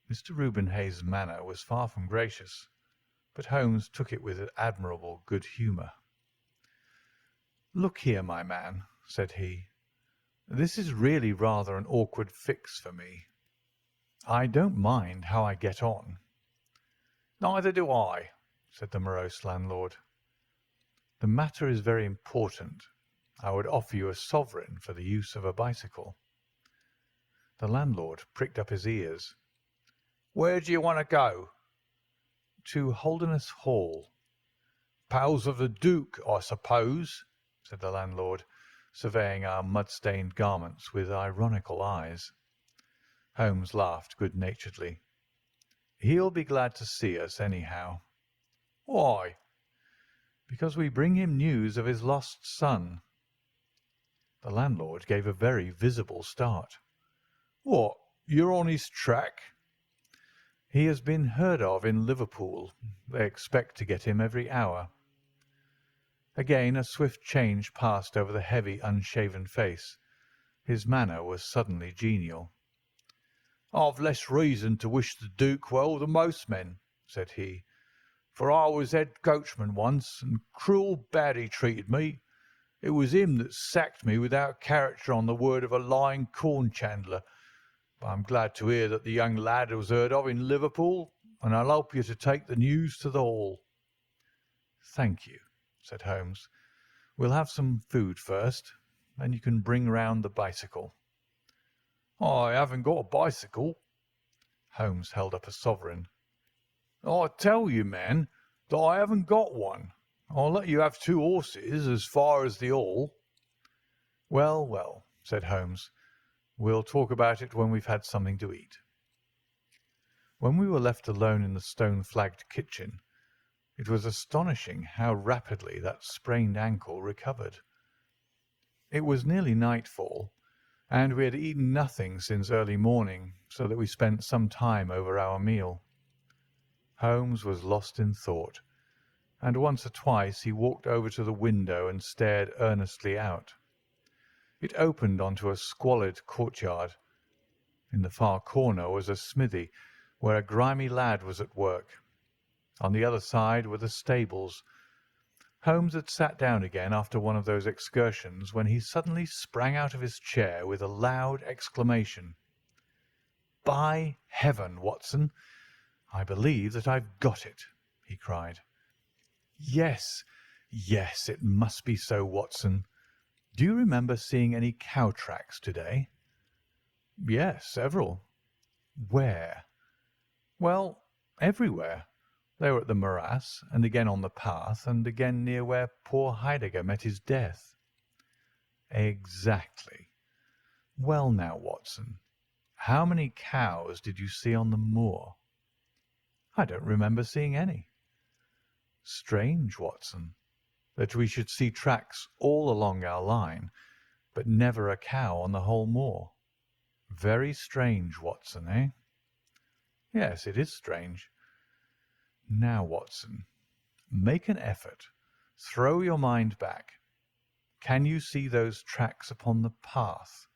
Mr. Reuben Hayes' manner was far from gracious, but Holmes took it with admirable good humour. "Look here, my man," said he, "this is really rather an awkward fix for me. I don't mind how I get on." "Neither do I," said the morose landlord. "The matter is very important. I would offer you a sovereign for the use of a bicycle." The landlord pricked up his ears. "Where do you want to go?" "To Holderness Hall." "Pals of the Duke, I suppose," said the landlord, surveying our mud-stained garments with ironical eyes. Holmes laughed good-naturedly. "He'll be glad to see us, anyhow." "Why?" "Because we bring him news of his lost son." The landlord gave a very visible start. "What, you're on his track?" "He has been heard of in Liverpool. They expect to get him every hour." Again a swift change passed over the heavy, unshaven face. His manner was suddenly genial. "I've less reason to wish the Duke well than most men," said he, "for I was head coachman once, and cruel bad he treated me. It was him that sacked me without character on the word of a lying corn chandler. But I'm glad to hear that the young lad was heard of in Liverpool, and I'll help you to take the news to the Hall." "Thank you," said Holmes. "We'll have some food first, then you can bring round the bicycle." "I haven't got a bicycle." Holmes held up a sovereign. "I tell you, man, that I haven't got one. I'll let you have 2 horses as far as the Hall." "Well, well," said Holmes. "We'll talk about it when we've had something to eat." When we were left alone in the stone-flagged kitchen, it was astonishing how rapidly that sprained ankle recovered. It was nearly nightfall, and we had eaten nothing since early morning, so that we spent some time over our meal. Holmes was lost in thought, and once or twice he walked over to the window and stared earnestly out. It opened onto a squalid courtyard. In the far corner was a smithy, where a grimy lad was at work. On the other side were the stables. Holmes had sat down again after one of those excursions when he suddenly sprang out of his chair with a loud exclamation. "By heaven, Watson, I believe that I've got it!" he cried. "Yes, yes, it must be so, Watson. Do you remember seeing any cow tracks to-day?" "Yes, several." "Where?" "Well, everywhere. They were at the morass, and again on the path, and again near where poor Heidegger met his death." "Exactly. Well now, Watson, how many cows did you see on the moor?" "I don't remember seeing any." "Strange, Watson, that we should see tracks all along our line, but never a cow on the whole moor. Very strange, Watson, eh?" "Yes, it is strange." "Now, Watson, make an effort. Throw your mind back. Can you see those tracks upon the path?"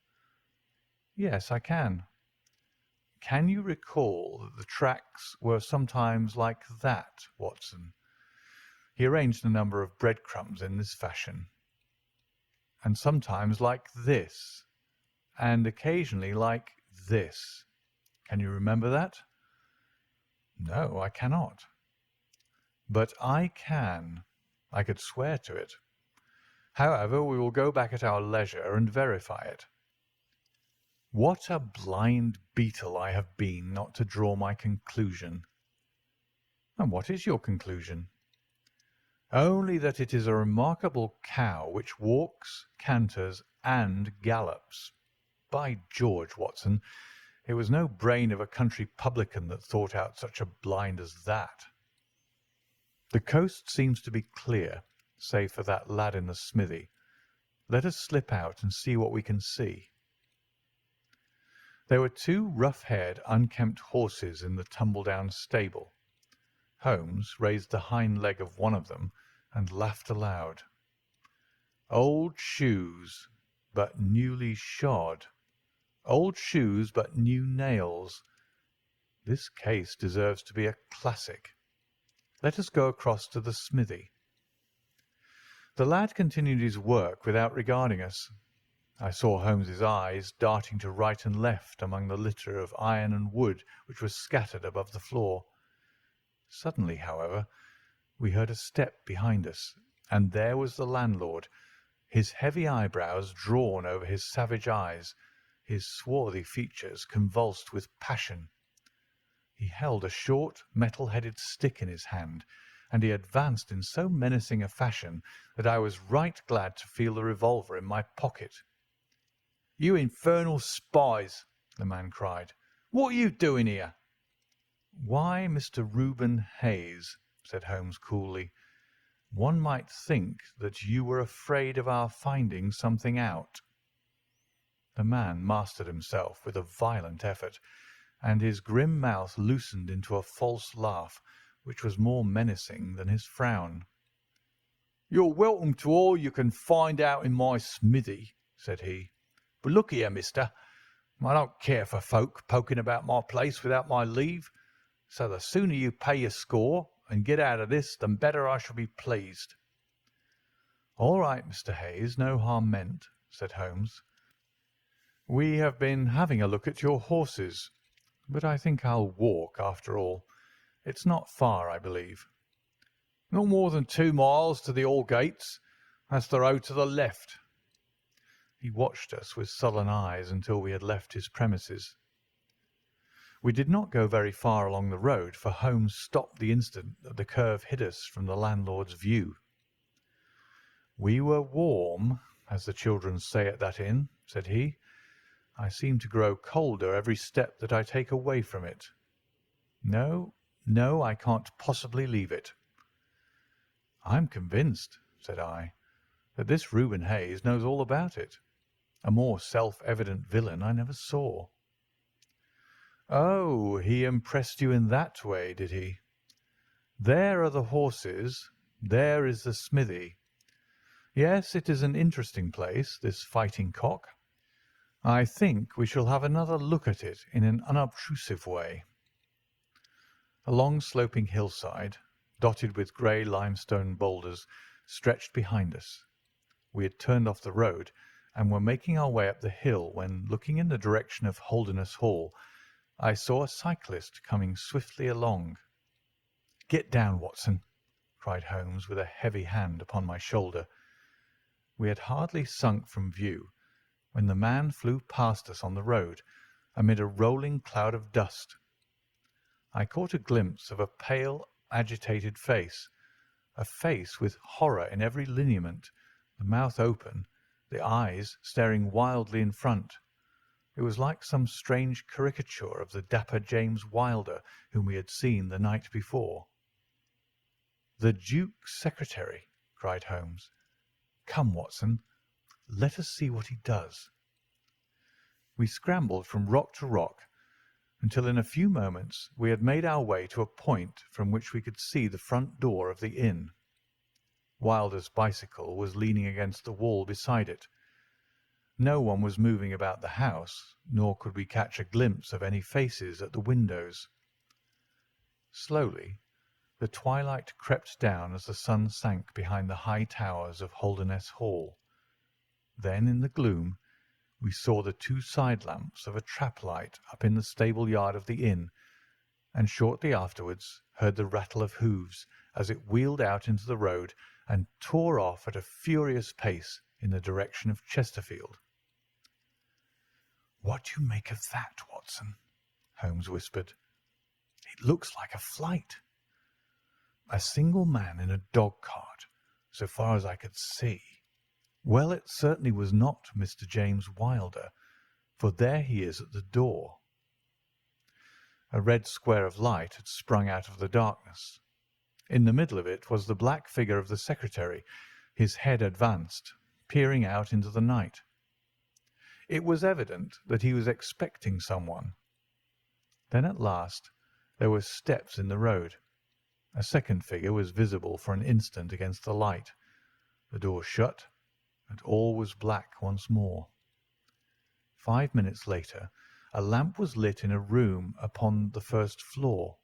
"Yes, I can." "Can you recall that the tracks were sometimes like that, Watson?" He arranged a number of breadcrumbs in this fashion. "And sometimes like this, and occasionally like this. Can you remember that?" "No, I cannot." "But I can. I could swear to it. However, we will go back at our leisure and verify it. What a blind beetle I have been not to draw my conclusion." "And what is your conclusion?" "Only that it is a remarkable cow which walks, canters, and gallops. By George, Watson, it was no brain of a country publican that thought out such a blind as that." "The coast seems to be clear, save for that lad in the smithy. Let us slip out and see what we can see." There were 2 rough-haired, unkempt horses in the tumble-down stable. Holmes raised the hind leg of one of them and laughed aloud. "Old shoes, but newly shod. Old shoes, but new nails. This case deserves to be a classic. Let us go across to the smithy." The lad continued his work without regarding us. I saw Holmes's eyes darting to right and left among the litter of iron and wood which was scattered above the floor. Suddenly, however, we heard a step behind us, and there was the landlord, his heavy eyebrows drawn over his savage eyes, his swarthy features convulsed with passion. He held a short, metal-headed stick in his hand, and he advanced in so menacing a fashion that I was right glad to feel the revolver in my pocket. "You infernal spies!" the man cried. "What are you doing here?" "Why, Mr. Reuben Hayes," said Holmes coolly, "one might think that you were afraid of our finding something out." The man mastered himself with a violent effort, and his grim mouth loosened into a false laugh, which was more menacing than his frown. "You're welcome to all you can find out in my smithy," said he. "But look here, mister, I don't care for folk poking about my place without my leave, so the sooner you pay your score and get out of this, the better I shall be pleased." "All right, Mr. Hayes, no harm meant," said Holmes. "We have been having a look at your horses, but I think I'll walk after all. It's not far, I believe." "Not more than 2 miles to the Allgates. That's the road to the left." He watched us with sullen eyes until we had left his premises. We did not go very far along the road, for Holmes stopped the instant that the curve hid us from the landlord's view. "We were warm, as the children say at that inn," said he. "I seem to grow colder every step that I take away from it. No, no, I can't possibly leave it." "I'm convinced," said I, "that this Reuben Hayes knows all about it. A more self-evident villain I never saw." "Oh, he impressed you in that way, did he? There are the horses, there is the smithy. Yes, it is an interesting place, this Fighting Cock. I think we shall have another look at it in an unobtrusive way." A long sloping hillside, dotted with grey limestone boulders, stretched behind us. We had turned off the road and were making our way up the hill when, looking in the direction of Holderness Hall, I saw a cyclist coming swiftly along. "Get down, Watson," cried Holmes with a heavy hand upon my shoulder. We had hardly sunk from view when the man flew past us on the road amid a rolling cloud of dust. I caught a glimpse of a pale, agitated face, a face with horror in every lineament, the mouth open, the eyes staring wildly in front. It was like some strange caricature of the dapper James Wilder whom we had seen the night before. "The Duke's secretary!" cried Holmes. "Come, Watson, let us see what he does." We scrambled from rock to rock until in a few moments we had made our way to a point from which we could see the front door of the inn. Wilder's bicycle was leaning against the wall beside it. No one was moving about the house, nor could we catch a glimpse of any faces at the windows. Slowly the twilight crept down as the sun sank behind the high towers of Holderness Hall. Then in the gloom we saw the two side lamps of a trap light up in the stable yard of the inn, and shortly afterwards heard the rattle of hoofs as it wheeled out into the road and tore off at a furious pace in the direction of Chesterfield. "What do you make of that, Watson?" Holmes whispered. "It looks like a flight. A single man in a dog-cart, so far as I could see. Well, it certainly was not Mr. James Wilder, for there he is at the door." A red square of light had sprung out of the darkness. In the middle of it was the black figure of the secretary, his head advanced, peering out into the night. It was evident that he was expecting someone. Then at last there were steps in the road. A second figure was visible for an instant against the light. The door shut, and all was black once more. 5 minutes later a lamp was lit in a room upon the first floor.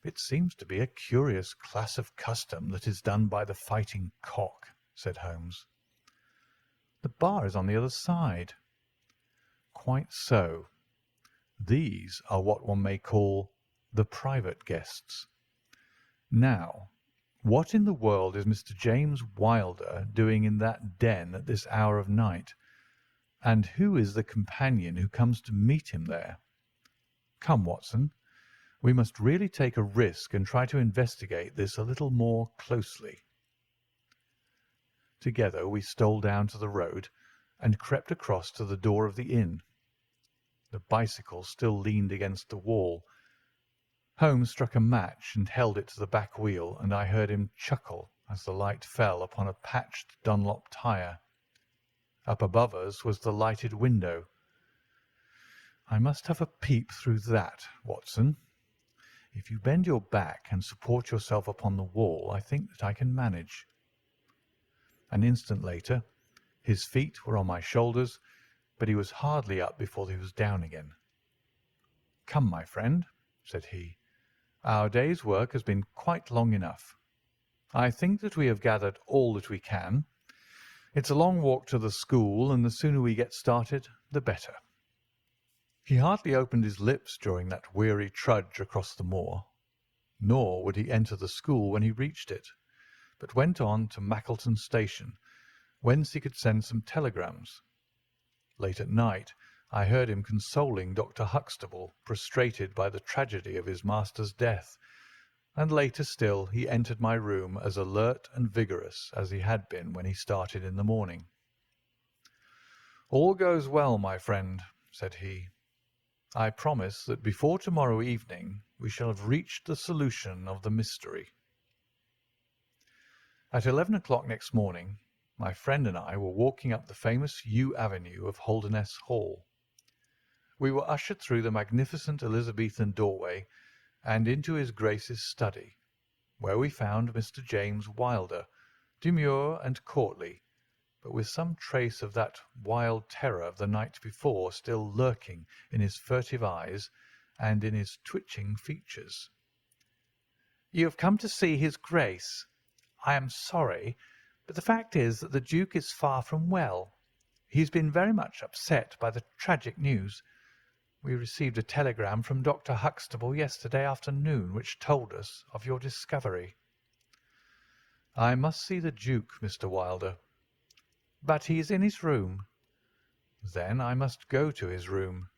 "It seems to be a curious class of custom that is done by the Fighting Cock," said Holmes. "The bar is on the other side." "Quite so. These are what one may call the private guests. Now, what in the world is Mr. James Wilder doing in that den at this hour of night, and who is the companion who comes to meet him there? Come, Watson, we must really take a risk and try to investigate this a little more closely." Together we stole down to the road and crept across to the door of the inn. The bicycle still leaned against the wall. Holmes struck a match and held it to the back wheel, and I heard him chuckle as the light fell upon a patched Dunlop tyre. Up above us was the lighted window. "I must have a peep through that, Watson. If you bend your back and support yourself upon the wall, I think that I can manage." An instant later his feet were on my shoulders, but he was hardly up before he was down again. "Come, my friend," said he, "our day's work has been quite long enough. I think that we have gathered all that we can. It's a long walk to the school, and the sooner we get started, the better." He hardly opened his lips during that weary trudge across the moor, nor would he enter the school when he reached it, but went on to Mackleton Station, whence he could send some telegrams. Late at night I heard him consoling Dr. Huxtable, prostrated by the tragedy of his master's death, and later still he entered my room as alert and vigorous as he had been when he started in the morning. "All goes well, my friend," said he. "I promise that before tomorrow evening we shall have reached the solution of the mystery." At 11 o'clock next morning my friend and I were walking up the famous yew avenue of Holdernesse Hall. We were ushered through the magnificent Elizabethan doorway and into his Grace's study, where we found Mr. James Wilder, demure and courtly, but with some trace of that wild terror of the night before still lurking in his furtive eyes and in his twitching features. "You have come to see his Grace. I am sorry, but the fact is that the Duke is far from well. He has been very much upset by the tragic news. We received a telegram from Dr. Huxtable yesterday afternoon which told us of your discovery." "I must see the Duke, Mr. Wilder." "But he is in his room." "Then I must go to his room."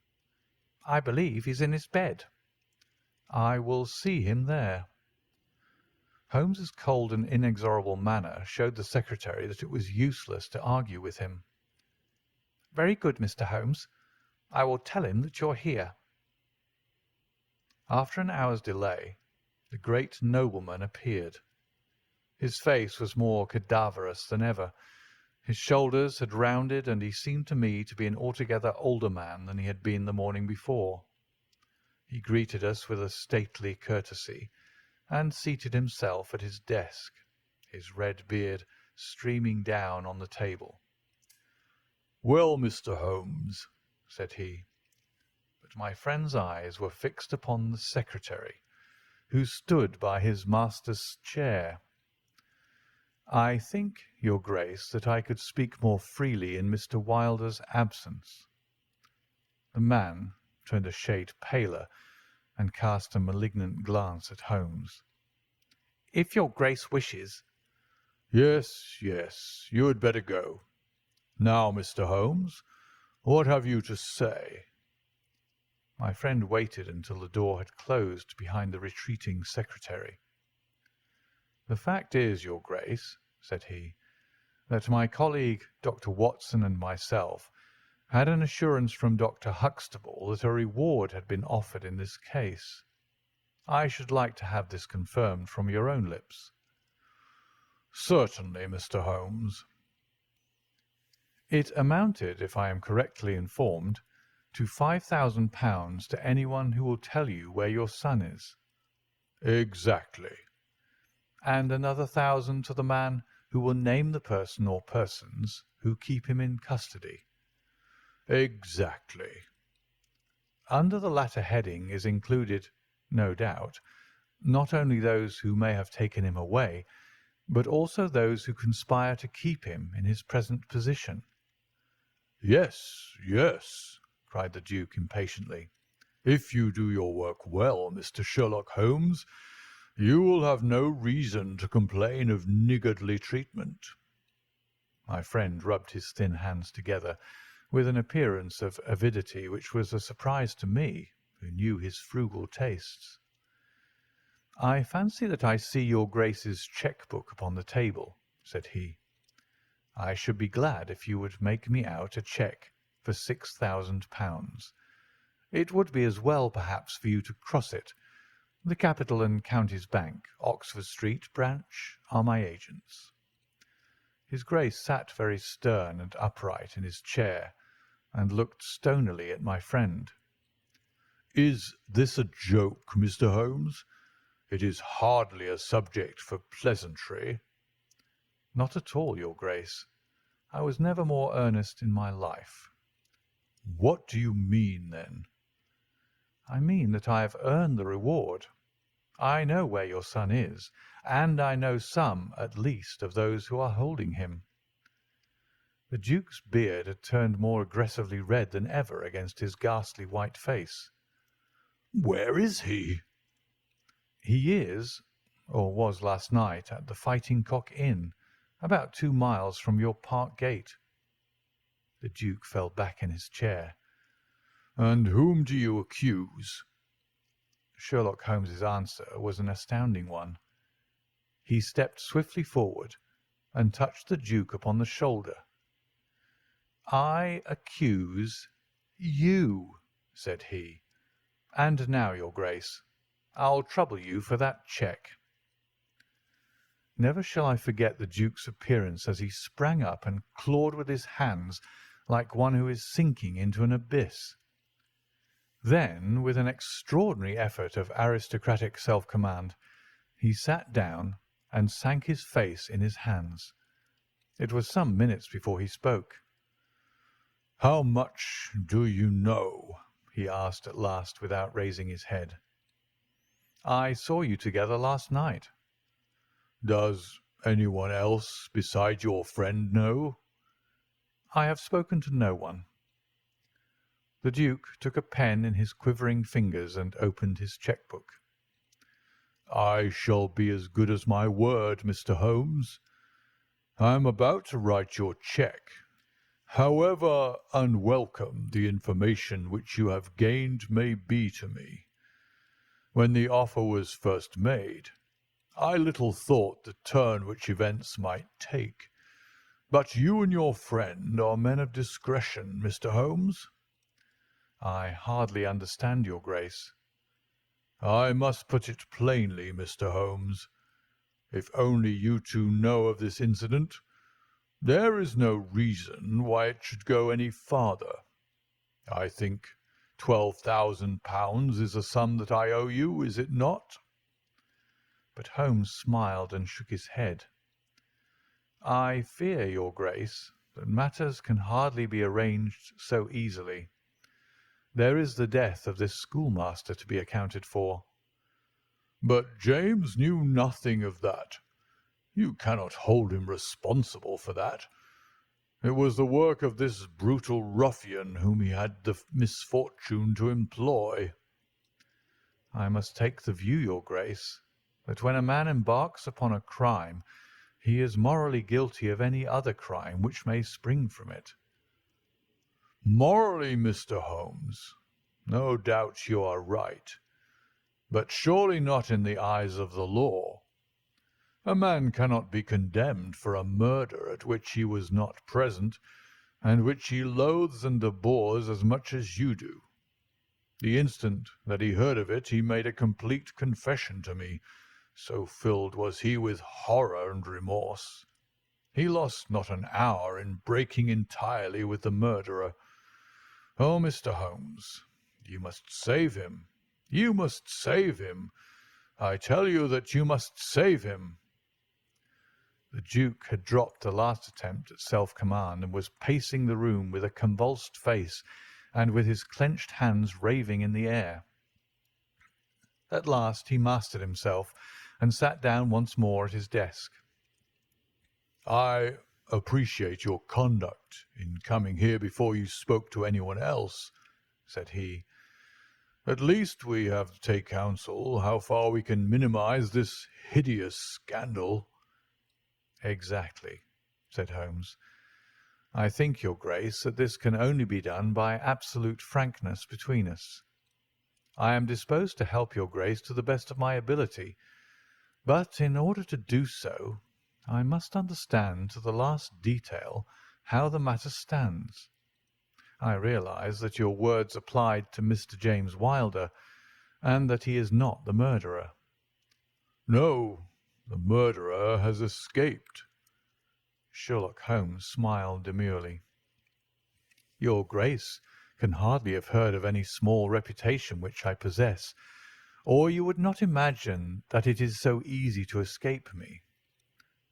"I believe he is in his bed." "I will see him there." Holmes's cold and inexorable manner showed the secretary that it was useless to argue with him. "Very good, Mr. Holmes. I will tell him that you're here." After an hour's delay the great nobleman appeared. His face was more cadaverous than ever. His shoulders had rounded, and he seemed to me to be an altogether older man than he had been the morning before. He greeted us with a stately courtesy, and seated himself at his desk, his red beard streaming down on the table. "Well, Mr. Holmes," said he, but my friend's eyes were fixed upon the secretary, who stood by his master's chair. "I think, your Grace, that I could speak more freely in Mr. Wilder's absence." The man turned a shade paler and cast a malignant glance at Holmes. "If your Grace wishes—" "Yes, yes, you had better go. Now, Mr. Holmes, what have you to say?" My friend waited until the door had closed behind the retreating secretary. "The fact is, your Grace," said he, "that my colleague, Dr. Watson, and myself had an assurance from Dr. Huxtable that a reward had been offered in this case. I should like to have this confirmed from your own lips." "Certainly, Mr. Holmes." "It amounted, if I am correctly informed, to £5,000 to anyone who will tell you where your son is." "Exactly." "And another 1,000 to the man who will name the person or persons who keep him in custody." "Exactly." "Under the latter heading is included, no doubt, not only those who may have taken him away, but also those who conspire to keep him in his present position." "Yes, yes," cried the Duke impatiently. "If you do your work well, Mr. Sherlock Holmes, you will have no reason to complain of niggardly treatment." My friend rubbed his thin hands together with an appearance of avidity which was a surprise to me, who knew his frugal tastes. "I fancy that I see your Grace's cheque-book upon the table," said he. "I should be glad if you would make me out a cheque for £6,000. It would be as well, perhaps, for you to cross it. The Capital and Counties Bank, Oxford Street branch, are my agents." His Grace sat very stern and upright in his chair, and looked stonily at my friend. "Is this a joke, Mr. Holmes? It is hardly a subject for pleasantry." "Not at all, your Grace. I was never more earnest in my life." "What do you mean, then?" "I mean that I have earned the reward. I know where your son is, and I know some, at least, of those who are holding him." The Duke's beard had turned more aggressively red than ever against his ghastly white face. "Where is he?" "He is, or was last night, at the Fighting Cock Inn, about 2 miles from your park gate." The Duke fell back in his chair. "And whom do you accuse?" Sherlock Holmes's answer was an astounding one. He stepped swiftly forward and touched the Duke upon the shoulder. "I accuse you," said he. "And now, your Grace, I'll trouble you for that cheque." Never shall I forget the Duke's appearance as he sprang up and clawed with his hands like one who is sinking into an abyss. Then, with an extraordinary effort of aristocratic self-command, he sat down and sank his face in his hands. It was some minutes before he spoke. "How much do you know?" he asked at last, without raising his head. "I saw you together last night." "Does anyone else besides your friend know?" "I have spoken to no one." The Duke took a pen in his quivering fingers and opened his cheque-book. "I shall be as good as my word, Mr. Holmes. I am about to write your cheque. However unwelcome the information which you have gained may be to me. When the offer was first made, I little thought the turn which events might take. But you and your friend are men of discretion, Mr. Holmes." "I hardly understand your Grace." "I must put it plainly, Mr. Holmes. If only you two know of this incident, there is no reason why it should go any farther. I think £12,000 is a sum that I owe you, is it not?" But Holmes smiled and shook his head. "I fear, your Grace, that matters can hardly be arranged so easily. There is the death of this schoolmaster to be accounted for." "But James knew nothing of that. You cannot hold him responsible for that. It was the work of this brutal ruffian whom he had the misfortune to employ." "I must take the view, your Grace, that when a man embarks upon a crime, he is morally guilty of any other crime which may spring from it." "Morally, Mr. Holmes, no doubt you are right, but surely not in the eyes of the law. A man cannot be condemned for a murder at which he was not present, and which he loathes and abhors as much as you do. The instant that he heard of it he made a complete confession to me, so filled was he with horror and remorse. He lost not an hour in breaking entirely with the murderer. Oh, Mr. Holmes, you must save him. You must save him. I tell you that you must save him." The Duke had dropped the last attempt at self-command and was pacing the room with a convulsed face and with his clenched hands raving in the air. At last he mastered himself and sat down once more at his desk. "I appreciate your conduct in coming here before you spoke to anyone else," said he. "At least we have to take counsel how far we can minimize this hideous scandal." "Exactly," said Holmes. "I think, your Grace, that this can only be done by absolute frankness between us. I am disposed to help your Grace to the best of my ability, but in order to do so, I must understand to the last detail how the matter stands. I realise that your words applied to Mr. James Wilder, and that he is not the murderer." "No, the murderer has escaped." Sherlock Holmes smiled demurely. "Your Grace can hardly have heard of any small reputation which I possess, or you would not imagine that it is so easy to escape me.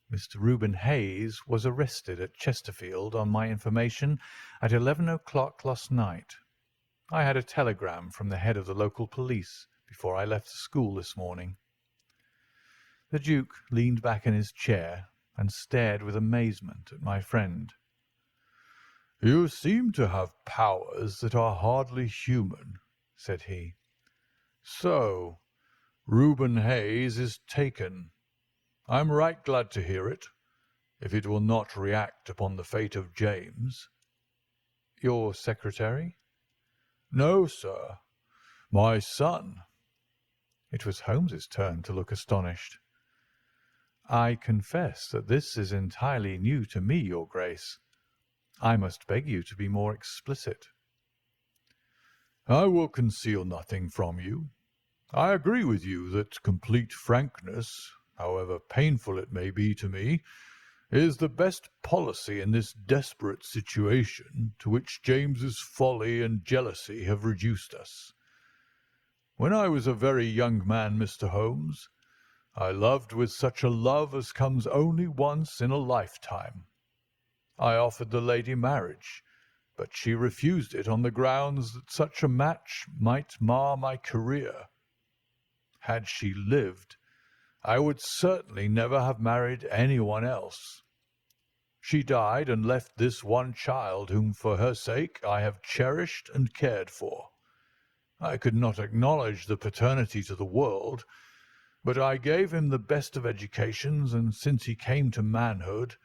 Mr. Reuben Hayes was arrested at Chesterfield on my information at 11 o'clock last night. I had a telegram from the head of the local police before I left the school this morning." The Duke leaned back in his chair and stared with amazement at my friend. "You seem to have powers that are hardly human," said he. "So, Reuben Hayes is taken. I'm right glad to hear it, if it will not react upon the fate of James." "Your secretary?" "No, sir. My son." It was Holmes's turn to look astonished. "I confess that this is entirely new to me, your Grace. I must beg you to be more explicit." "I will conceal nothing from you. I agree with you that complete frankness, however painful it may be to me, is the best policy in this desperate situation to which James's folly and jealousy have reduced us. When I was a very young man, Mr. Holmes, I loved with such a love as comes only once in a lifetime. I offered the lady marriage, but she refused it on the grounds that such a match might mar my career. Had she lived, I would certainly never have married anyone else. She died and left this one child whom for her sake I have cherished and cared for. I could not acknowledge the paternity to the world, but I gave him the best of educations, and since he came to manhood,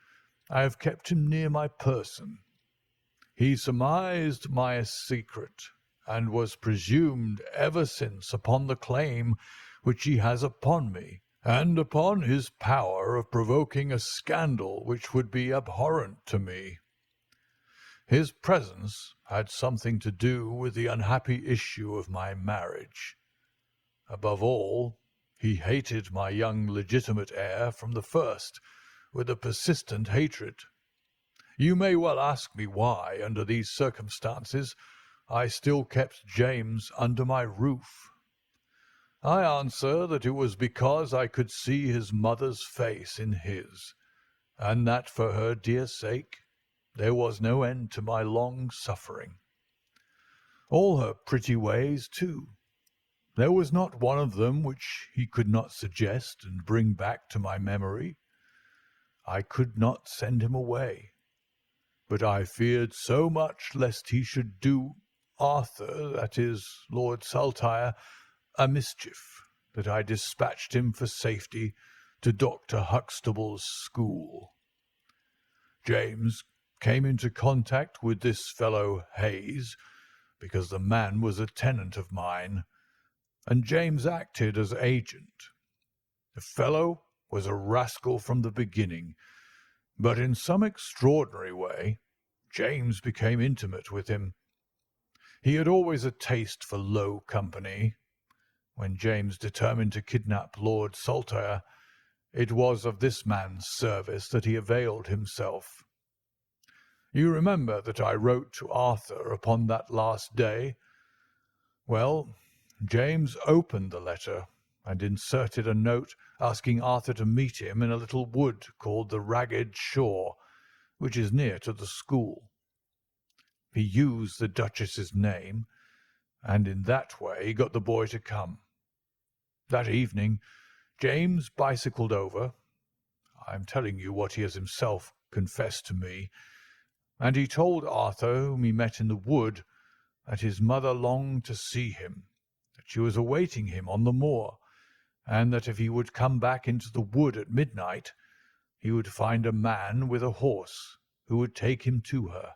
I have kept him near my person. He surmised my secret, and was presumed ever since upon the claim which he has upon me, and upon his power of provoking a scandal which would be abhorrent to me. His presence had something to do with the unhappy issue of my marriage. Above all, he hated my young legitimate heir from the first, with a persistent hatred. You may well ask me why, under these circumstances, I still kept James under my roof. I answer that it was because I could see his mother's face in his, and that for her dear sake there was no end to my long suffering. All her pretty ways, too. There was not one of them which he could not suggest and bring back to my memory. I could not send him away, but I feared so much lest he should do Arthur, that is, Lord Saltire, a mischief, that I dispatched him for safety to Dr. Huxtable's school. James came into contact with this fellow Hayes, because the man was a tenant of mine, and James acted as agent. The fellow was a rascal from the beginning, but in some extraordinary way James became intimate with him. He had always a taste for low company. When James determined to kidnap Lord Saltire, it was of this man's service that he availed himself. You remember that I wrote to Arthur upon that last day? Well, James opened the letter and inserted a note asking Arthur to meet him in a little wood called the Ragged Shaw, which is near to the school. He used the Duchess's name, and in that way got the boy to come. That evening James bicycled over. I am telling you what he has himself confessed to me, and he told Arthur, whom he met in the wood, that his mother longed to see him, that she was awaiting him on the moor, and that if he would come back into the wood at midnight, he would find a man with a horse who would take him to her.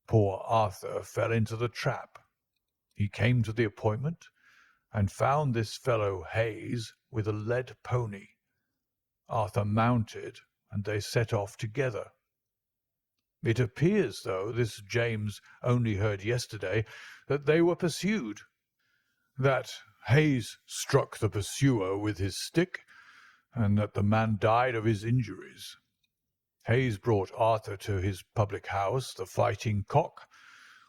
Poor Arthur fell into the trap. He came to the appointment, and found this fellow Hayes with a led pony. Arthur mounted, and they set off together. It appears, though this James only heard yesterday, that they were pursued, that Hayes struck the pursuer with his stick, and that the man died of his injuries. Hayes brought Arthur to his public house, the Fighting Cock,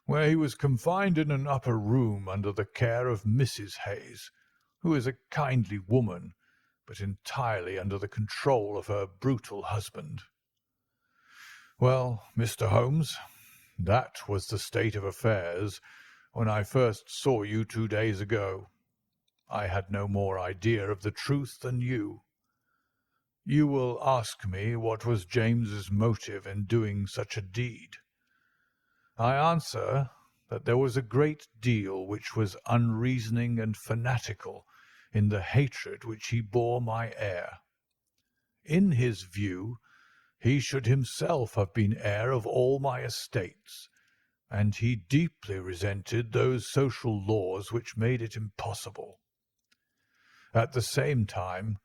where he was confined in an upper room under the care of Mrs. Hayes, who is a kindly woman, but entirely under the control of her brutal husband. Well, Mr. Holmes, that was the state of affairs when I first saw you 2 days ago. I had no more idea of the truth than you. You will ask me what was James's motive in doing such a deed. I answer that there was a great deal which was unreasoning and fanatical in the hatred which he bore my heir. In his view, he should himself have been heir of all my estates, and he deeply resented those social laws which made it impossible. At the same time,